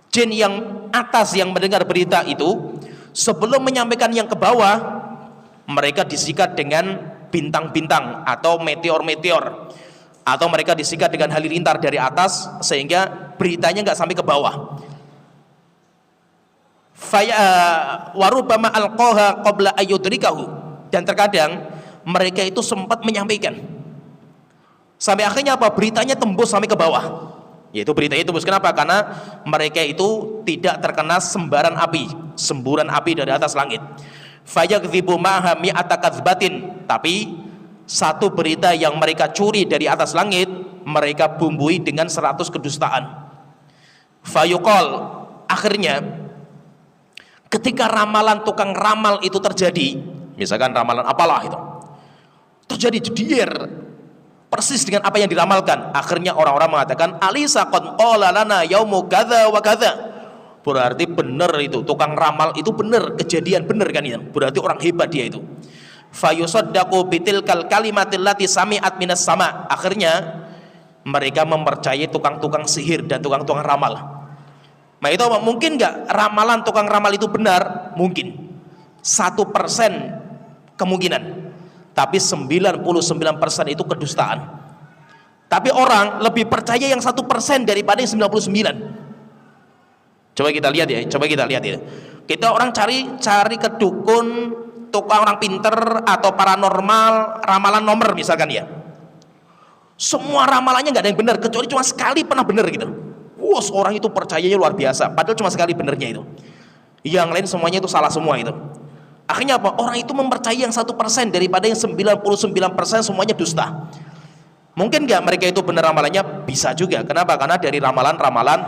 jin yang atas yang mendengar berita itu, sebelum menyampaikan yang ke bawah, mereka disikat dengan bintang-bintang atau meteor-meteor, atau mereka disikat dengan halilintar dari atas sehingga beritanya nggak sampai ke bawah. Warubama alqaha qabla ayudrikahu. Dan terkadang mereka itu sempat menyampaikan sampai akhirnya apa? Beritanya tembus sampai ke bawah. Yaitu berita itu tembus. Kenapa? Karena mereka itu tidak terkena sembaran api, semburan api dari atas langit. Fayakdzibu maha mi'ata kadzbatin. Tapi satu berita yang mereka curi dari atas langit, mereka bumbui dengan 100 kedustaan. Fayuqal, akhirnya ketika ramalan tukang ramal itu terjadi, misalkan ramalan apalah itu terjadi jedier persis dengan apa yang diramalkan, akhirnya orang-orang mengatakan alisa qad qala lana yaumu kadza wa kadza. Berarti benar itu tukang ramal itu benar, kejadian benar kan itu, berarti orang hebat dia itu. Fayusaddaqu bitilkal kalimatil lati sami'at minas sama. Akhirnya mereka mempercayai tukang-tukang sihir dan tukang-tukang ramal. Nah itu apa? Mungkin nggak ramalan tukang ramal itu benar? Mungkin 1% kemungkinan, tapi 99% itu kedustaan. Tapi orang lebih percaya yang 1% daripada yang 99. Coba kita lihat ya, kita orang cari ke dukun, tukang orang pinter atau paranormal, ramalan nomor misalkan ya, semua ramalannya nggak ada yang benar kecuali cuma sekali pernah benar gitu. Orang itu percayanya luar biasa, padahal cuma sekali benernya itu. Yang lain semuanya itu salah semua itu. Akhirnya apa? Orang itu mempercayai yang 1% daripada yang 99% semuanya dusta. Mungkin nggak mereka itu benar ramalannya? Bisa juga. Kenapa? Karena dari ramalan-ramalan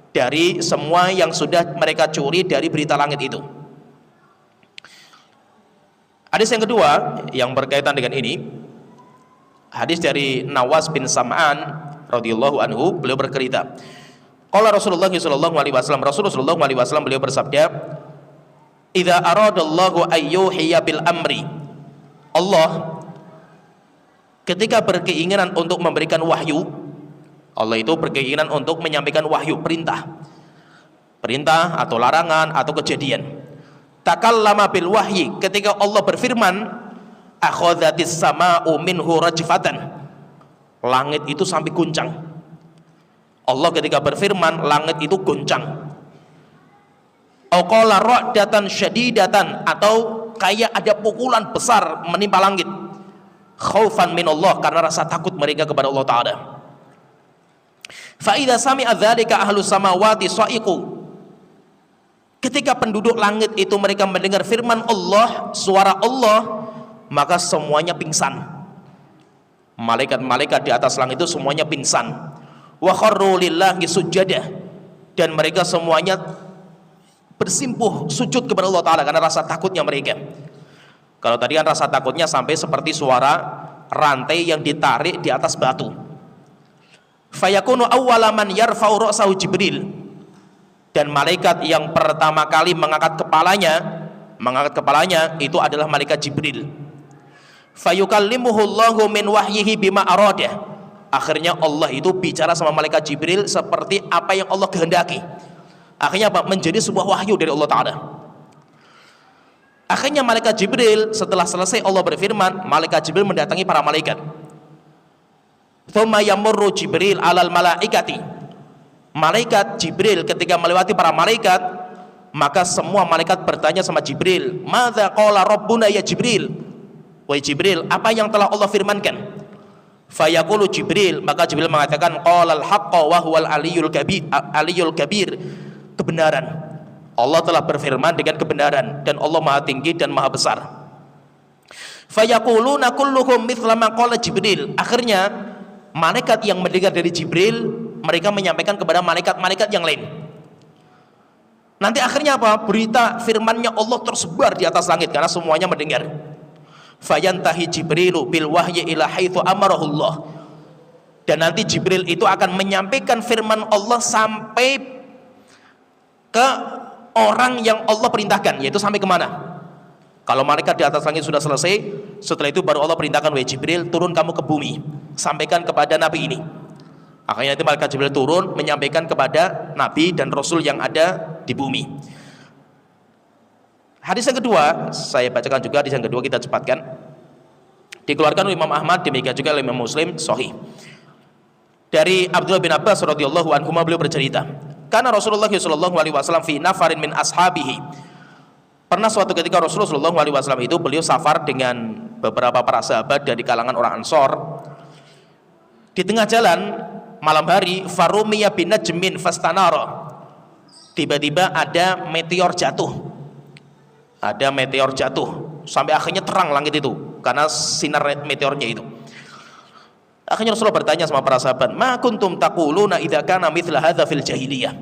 dari semua yang sudah mereka curi dari berita langit itu. Hadis yang kedua yang berkaitan dengan ini, hadis dari Nawas bin Sam'an radhiyallahu anhu, beliau bercerita, qala Rasulullah sallallahu alaihi wasallam, Rasulullah sallallahu alaihi wasallam beliau bersabda, idza aradallahu ayyuhiya bil amri, Allah ketika berkeinginan untuk memberikan wahyu, Allah itu berkeinginan untuk menyampaikan wahyu, perintah atau larangan atau kejadian. Takallama bil wahyi, ketika Allah berfirman, akhadhatis sama'u minhu rajfatan, langit itu sampai guncang. Allah ketika berfirman, langit itu goncang. Aqala ra'datan syadidatan, atau kayak ada pukulan besar menimpa langit. Khaufan minallah, karena rasa takut mereka kepada Allah Ta'ala. Fa idza sami'a dzalika ahlus samawati sa'iqu, ketika penduduk langit itu mereka mendengar firman Allah, suara Allah, maka semuanya pingsan. Malaikat-malaikat di atas langit itu semuanya pingsan. Wa kharru lillahi sujada, dan mereka semuanya bersimpuh sujud kepada Allah Ta'ala karena rasa takutnya mereka. Kalau tadi kan rasa takutnya sampai seperti suara rantai yang ditarik di atas batu. Fayakunu awwala man yarfa'u ra'sahu Jibril, dan malaikat yang pertama kali mengangkat kepalanya itu adalah malaikat Jibril. Fayukallimuhu Allahu min wahyihi bima aradah, akhirnya Allah itu bicara sama malaikat Jibril seperti apa yang Allah kehendaki. Akhirnya apa? Menjadi sebuah wahyu dari Allah Ta'ala. Akhirnya malaikat Jibril setelah selesai Allah berfirman, malaikat Jibril mendatangi para malaikat. Tsumma yamurru Jibril alal malaikati. Malaikat Jibril ketika melewati para malaikat, maka semua malaikat bertanya sama Jibril, "Madza qala rabbuna ya Jibril?" Wahai Jibril, apa yang telah Allah firmankan? Fayaqulu Jibril, maka Jibril mengatakan, qalal haqqa wa huwal aliyul kabir, kebenaran. Allah telah berfirman dengan kebenaran dan Allah Maha tinggi dan Maha besar. Fayaquluna kulluhum mithla ma qala Jibril. Akhirnya malaikat yang mendengar dari Jibril, mereka menyampaikan kepada malaikat-malaikat yang lain. Nanti akhirnya apa? Berita firman-Nya Allah tersebar di atas langit karena semuanya mendengar. Fayantahi Jibrilu bil wahyi ila haitsu amarahullah. Dan nanti Jibril itu akan menyampaikan firman Allah sampai ke orang yang Allah perintahkan, yaitu sampai kemana? Kalau malaikat di atas langit sudah selesai, setelah itu baru Allah perintahkan, wahai Jibril, turun kamu ke bumi, sampaikan kepada Nabi ini. Akhirnya itu malaikat Jibril turun menyampaikan kepada Nabi dan Rasul yang ada di bumi. Hadis yang kedua, saya bacakan juga. Hadis yang kedua kita cepatkan. Dikeluarkan oleh Imam Ahmad, demikian juga oleh Imam Muslim, sahih. Dari Abdullah bin Abbas radhiyallahu anhu, beliau bercerita, karena Rasulullah sallallahu alaihi wasallam fi nafarin min ashabihi. Pernah suatu ketika Rasulullah sallallahu alaihi wasallam itu beliau safar dengan beberapa para sahabat dari kalangan orang Ansor. Di tengah jalan malam hari, farumiya binajmin fastanara. Tiba-tiba ada meteor jatuh. Ada meteor jatuh sampai akhirnya terang langit itu karena sinar meteornya itu. Akhirnya Rasulullah bertanya sama para sahabat, "Ma kuntum taquluna idza kana mithla hadza fil jahiliyah?"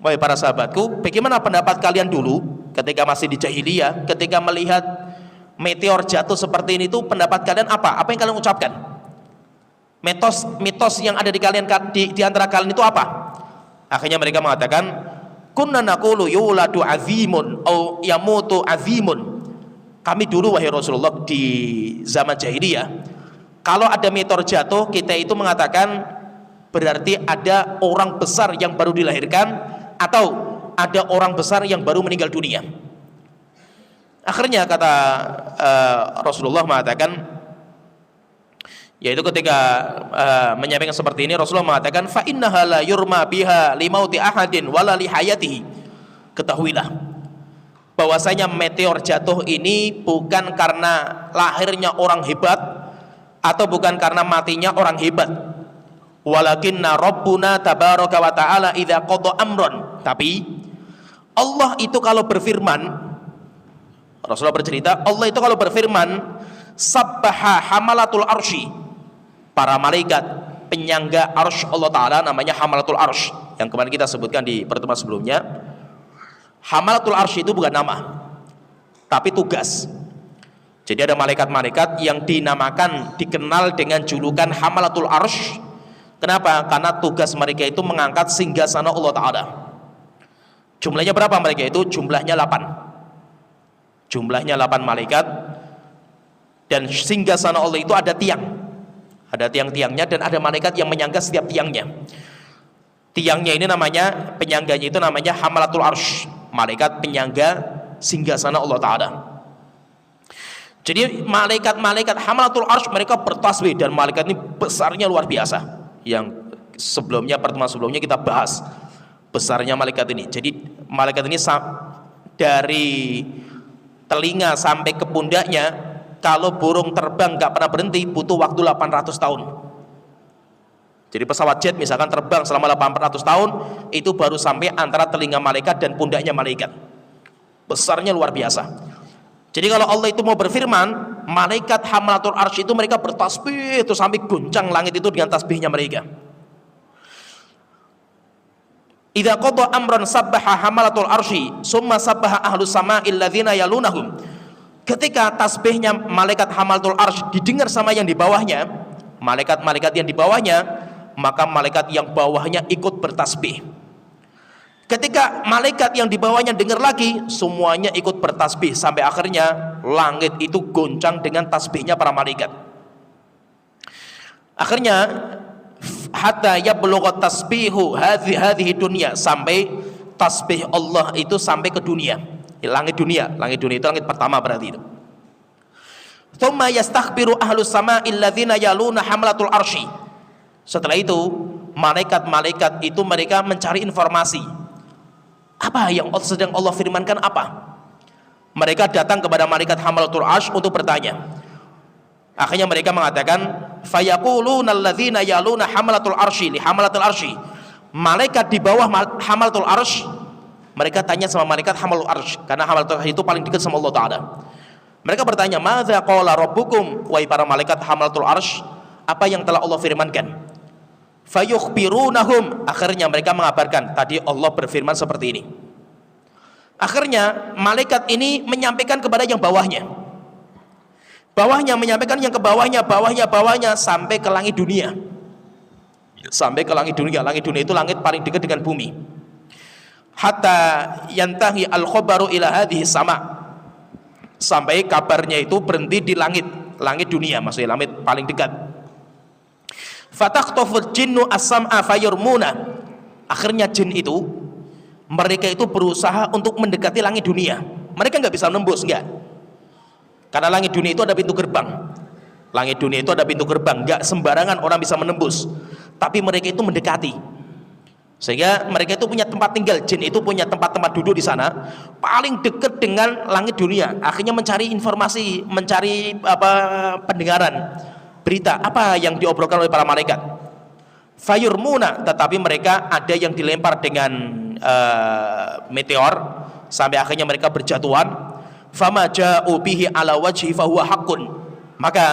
Wahai para sahabatku, bagaimana pendapat kalian dulu ketika masih di jahiliyah, ketika melihat meteor jatuh seperti ini, itu pendapat kalian apa? Apa yang kalian ucapkan? Mitos yang ada di antara kalian itu apa? Akhirnya mereka mengatakan, kunna naqulu yuladu azimun au yamutu azimun. Kami dulu wahai Rasulullah di zaman jahiliyah, kalau ada meteor jatuh, kita itu mengatakan berarti ada orang besar yang baru dilahirkan atau ada orang besar yang baru meninggal dunia. Akhirnya kata Rasulullah mengatakan, yaitu ketika menyampaikan seperti ini, Rasulullah mengatakan, fa innaha la yurma biha limauti ahadin wala li hayatihi. Ketahuilah bahwasanya meteor jatuh ini bukan karena lahirnya orang hebat atau bukan karena matinya orang hebat. Walakinna rabbuna tabaraka wa ta'ala idza qada amran. Tapi Allah itu kalau berfirman, Rasulullah bercerita, Allah itu kalau berfirman, sabbaha hamalatul arsy. Para malaikat penyangga arsy Allah Ta'ala namanya hamalatul arsy, yang kemarin kita sebutkan di pertemuan sebelumnya. Hamalatul arsy itu bukan nama, tapi tugas. Jadi ada malaikat-malaikat yang dinamakan, dikenal dengan julukan hamalatul arsy. Kenapa? Karena tugas mereka itu mengangkat singgasana Allah Ta'ala. Jumlahnya berapa mereka itu? Jumlahnya 8. Jumlahnya 8 malaikat. Dan singgasana Allah itu ada tiang. Ada tiang-tiangnya dan ada malaikat yang menyangga setiap tiangnya. Tiangnya ini namanya, penyangganya itu namanya hamalatul arsy, malaikat penyangga singgasana Allah Ta'ala. Jadi malaikat-malaikat hamalatul arsy mereka bertasbih, dan malaikat ini besarnya luar biasa. Yang sebelumnya, pertemuan sebelumnya kita bahas besarnya malaikat ini. Jadi malaikat ini dari telinga sampai ke pundaknya, kalau burung terbang nggak pernah berhenti, butuh waktu 800 tahun. Jadi pesawat jet misalkan terbang selama 800 tahun, itu baru sampai antara telinga malaikat dan pundaknya malaikat. Besarnya luar biasa. Jadi kalau Allah itu mau berfirman, malaikat hamalatul arsy itu mereka bertasbih itu sampai guncang langit itu dengan tasbihnya mereka. Idza qada amran sabbaha hamalatul arsy summa sabbaha ahlus sama'il ladzina yalunahum. Ketika tasbihnya malaikat hamalatul arsy didengar sama yang di bawahnya, malaikat-malaikat yang di bawahnya, maka malaikat yang bawahnya ikut bertasbih. Ketika malaikat yang di bawahnya dengar lagi, semuanya ikut bertasbih, sampai akhirnya langit itu goncang dengan tasbihnya para malaikat. Akhirnya hatta yablugha tasbihu hadhihi dunya, sampai tasbih Allah itu sampai ke dunia. Langit dunia itu langit pertama berarti itu. Tsumma yastakhbiru ahlus sama'il ladzina yaluna hamlatul arsy. Setelah itu malaikat-malaikat itu mereka mencari informasi. Apa yang sedang Allah firmankan apa? Mereka datang kepada malaikat hamalatul arsy untuk bertanya. Akhirnya mereka mengatakan, fayaquluna alladzina yaluna hamalatul arsy li hamalatul arsy. Malaikat di bawah hamalatul arsy, mereka tanya sama malaikat hamalatul arsy, karena hamalatul arsy itu paling dekat sama Allah Ta'ala. Mereka bertanya, madza qala rabbukum, wahai para malaikat hamalatul arsy, apa yang telah Allah firmankan? Fayukhbirunahum, akhirnya mereka mengabarkan, tadi Allah berfirman seperti ini. Akhirnya malaikat ini menyampaikan kepada yang bawahnya, bawahnya menyampaikan yang ke bawahnya, bawahnya sampai ke langit dunia. Sampai ke langit dunia. Langit dunia itu langit paling dekat dengan bumi. Hatta yantahi al-khabaru ila hadhihi sama, sampai kabarnya itu berhenti di langit dunia, maksudnya langit paling dekat. Fataktoful jinnu as-sam'a fayurmuna. Akhirnya jin itu, mereka itu berusaha untuk mendekati langit dunia. Mereka nggak bisa menembus, nggak, karena langit dunia itu ada pintu gerbang. Langit dunia itu ada pintu gerbang, nggak sembarangan orang bisa menembus. Tapi mereka itu mendekati, sehingga mereka itu punya tempat tinggal. Jin itu punya tempat-tempat duduk di sana, paling dekat dengan langit dunia. Akhirnya mencari informasi, mencari pendengaran, berita apa yang diobrolkan oleh para malaikat. Fayurmuna, tetapi mereka ada yang dilempar dengan meteor, sampai akhirnya mereka berjatuhan. Fama ja'u bihi ala wajhi fahuwa haqqun. Maka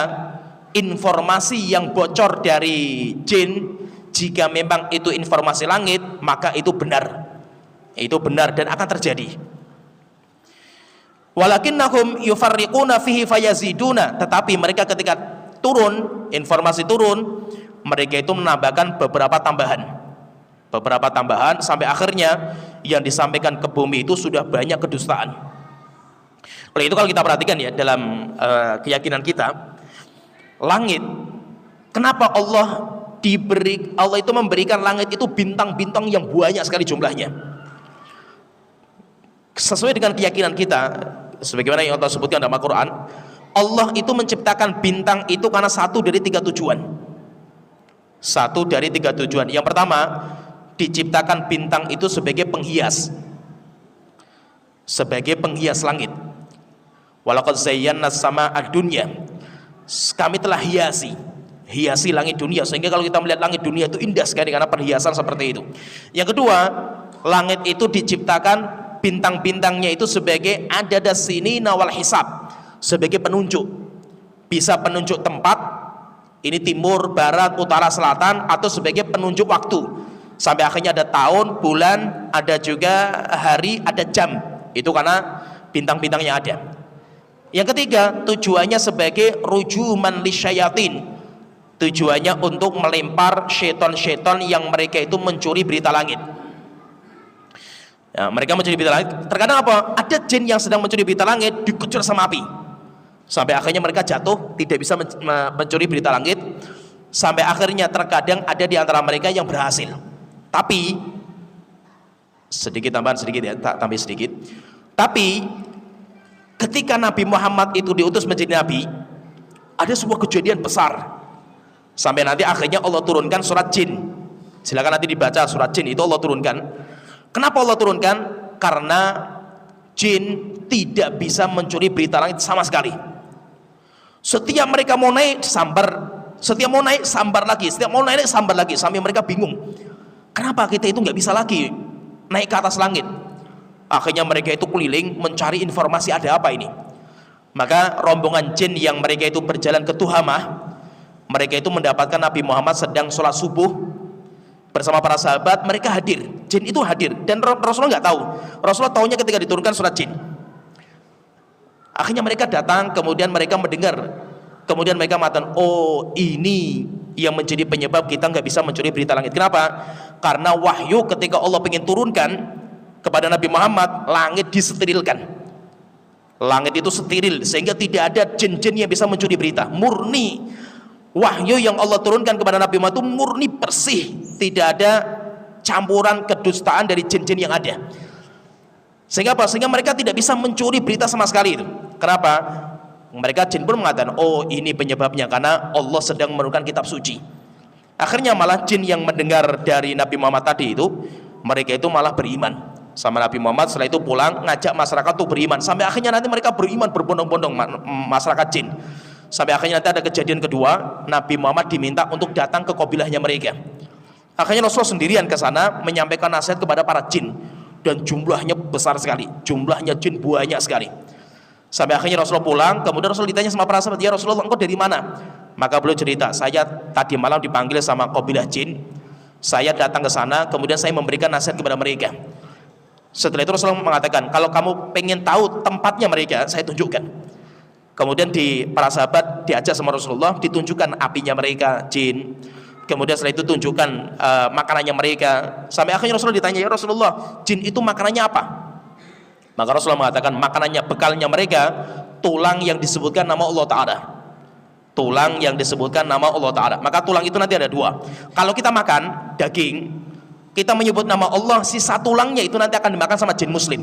informasi yang bocor dari jin, jika memang itu informasi langit, maka itu benar. Itu benar dan akan terjadi. Walakinnahum yufarriquna fihi fayaziduna, tetapi mereka ketika turun, informasi turun, mereka itu menambahkan beberapa tambahan sampai akhirnya yang disampaikan ke bumi itu sudah banyak kedustaan. Oleh itu kalau kita perhatikan ya, dalam keyakinan kita, langit, kenapa Allah itu memberikan langit itu bintang-bintang yang banyak sekali jumlahnya? Sesuai dengan keyakinan kita, sebagaimana yang Allah sebutkan dalam Al-Quran, Allah itu menciptakan bintang itu karena satu dari tiga tujuan. Yang pertama, diciptakan bintang itu sebagai penghias langit. Walaqad zayyana as-samaa'a ad-dunya, kami telah hiasi langit dunia, sehingga kalau kita melihat langit dunia itu indah sekali karena perhiasan seperti itu. Yang kedua, langit itu diciptakan bintang-bintangnya itu sebagai adadas sinina wal hisab, sebagai penunjuk, bisa penunjuk tempat, ini timur, barat, utara, selatan, atau sebagai penunjuk waktu, sampai akhirnya ada tahun, bulan, ada juga hari, ada jam, itu karena bintang-bintangnya ada. Yang ketiga, tujuannya sebagai rujuman lisyayatin, tujuannya untuk melempar syaitan-syaitan yang mereka itu mencuri berita langit. Ya, mereka mencuri berita langit. Terkadang apa? Ada jin yang sedang mencuri berita langit dikejar sama api, sampai akhirnya mereka jatuh, tidak bisa mencuri berita langit. Sampai akhirnya terkadang ada di antara mereka yang berhasil. Tapi tambahan sedikit ya, tambah sedikit. Tapi ketika Nabi Muhammad itu diutus menjadi nabi, ada sebuah kejadian besar, sampai nanti akhirnya Allah turunkan surat jin. Silakan nanti dibaca surat jin, itu Allah turunkan. Kenapa Allah turunkan? Karena jin tidak bisa mencuri berita langit sama sekali. Setiap mereka mau naik sambar, setiap mau naik sambar lagi, setiap mau naik sambar lagi, sampai mereka bingung, kenapa kita itu nggak bisa lagi naik ke atas langit? Akhirnya mereka itu keliling mencari informasi ada apa ini. Maka rombongan jin yang mereka itu berjalan ke Tuhamah, mereka itu mendapatkan Nabi Muhammad sedang sholat subuh bersama para sahabat. Mereka hadir, jin itu hadir, dan Rasulullah nggak tahu. Rasulullah tahunya ketika diturunkan surat jin. Akhirnya mereka datang, kemudian mereka mendengar, kemudian mereka mengatakan, oh ini yang menjadi penyebab kita nggak bisa mencuri berita langit. Kenapa? Karena wahyu ketika Allah ingin turunkan kepada Nabi Muhammad, langit disterilkan. Langit itu steril sehingga tidak ada jin-jin yang bisa mencuri berita. Murni wahyu yang Allah turunkan kepada Nabi Muhammad itu murni bersih, tidak ada campuran kedustaan dari jin-jin yang ada. Sehingga apa? Sehingga mereka tidak bisa mencuri berita sama sekali itu. Kenapa? Mereka jin pun mengatakan, oh ini penyebabnya karena Allah sedang menurunkan kitab suci. Akhirnya malah jin yang mendengar dari Nabi Muhammad tadi itu, mereka itu malah beriman sama Nabi Muhammad. Setelah itu pulang ngajak masyarakat tuh beriman, sampai akhirnya nanti mereka beriman berbondong-bondong masyarakat jin. Sampai akhirnya nanti ada kejadian kedua, Nabi Muhammad diminta untuk datang ke kabilahnya mereka. Akhirnya Rasulullah sendirian ke sana menyampaikan nasihat kepada para jin, dan jumlahnya besar sekali, jumlahnya jin banyak sekali. Sampai akhirnya Rasulullah pulang, kemudian Rasulullah ditanya sama para sahabat, ya Rasulullah engkau dari mana? Maka beliau cerita, saya tadi malam dipanggil sama kabilah jin, saya datang ke sana, kemudian saya memberikan nasihat kepada mereka. Setelah itu Rasulullah mengatakan, kalau kamu pengen tahu tempatnya mereka, saya tunjukkan. Kemudian para sahabat diajak sama Rasulullah, ditunjukkan apinya mereka, jin. Kemudian setelah itu tunjukkan makanannya mereka. Sampai akhirnya Rasulullah ditanya, ya Rasulullah, jin itu makanannya apa? Maka Rasulullah mengatakan, makanannya, bekalnya mereka tulang yang disebutkan nama Allah Ta'ala. Tulang yang disebutkan nama Allah Ta'ala. Maka tulang itu nanti ada dua. Kalau kita makan daging, kita menyebut nama Allah, sisa tulangnya itu nanti akan dimakan sama jin muslim.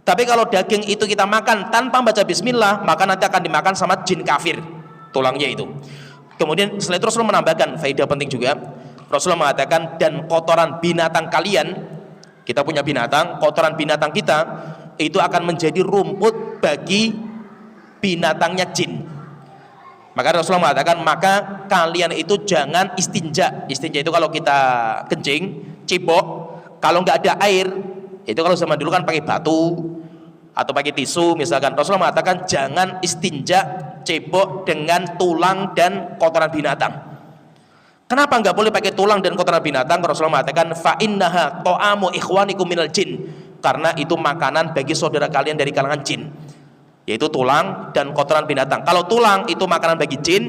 Tapi kalau daging itu kita makan tanpa baca bismillah, maka nanti akan dimakan sama jin kafir, tulangnya itu. Kemudian setelah itu Rasulullah menambahkan faedah penting juga. Rasulullah mengatakan, dan kotoran binatang kalian, kita punya binatang, kotoran binatang kita itu akan menjadi rumput bagi binatangnya jin. Maka Rasulullah mengatakan, maka kalian itu jangan istinja. Istinja itu kalau kita kencing, cebok, kalau nggak ada air, itu kalau zaman dulu kan pakai batu atau pakai tisu misalkan. Rasulullah mengatakan, jangan istinja, cebok dengan tulang dan kotoran binatang. Kenapa nggak boleh pakai tulang dan kotoran binatang? Rasulullah mengatakan, fa innaha ta'amu ikhwanikum minal jin, karena itu makanan bagi saudara kalian dari kalangan jin, yaitu tulang dan kotoran binatang. Kalau tulang itu makanan bagi jin,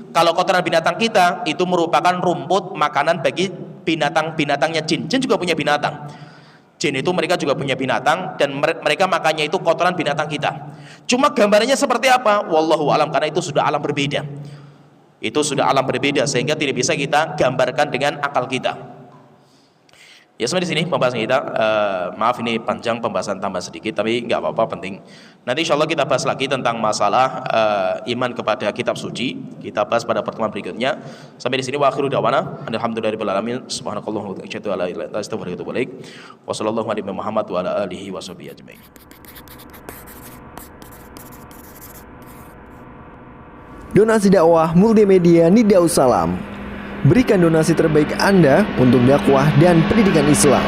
kalau kotoran binatang kita itu merupakan rumput makanan bagi binatang-binatangnya jin. Jin juga punya binatang. Jin itu mereka juga punya binatang, dan mereka makannya itu kotoran binatang kita. Cuma gambarnya seperti apa? Wallahu alam, karena itu sudah alam berbeda. Itu sudah alam berbeda sehingga tidak bisa kita gambarkan dengan akal kita. Ya, sampai di sini pembahasan kita. Maaf ini panjang, pembahasan tambah sedikit, tapi nggak apa-apa, penting. Nanti insya Allah kita bahas lagi tentang masalah iman kepada kitab suci. Kita bahas pada pertemuan berikutnya. Sampai di sini wa akhiru da'wana alhamdulillahirabbil alamin. Subhanakallahumma wa bihamdika la ilaha illa anta astaghfiruka wa atubu ilaik. Wa sallallahu alaihi Muhammad wa ala alihi wa sahbihi ajmain. Donasi dakwah multimedia Nida Salam. Berikan donasi terbaik Anda untuk dakwah dan pendidikan Islam.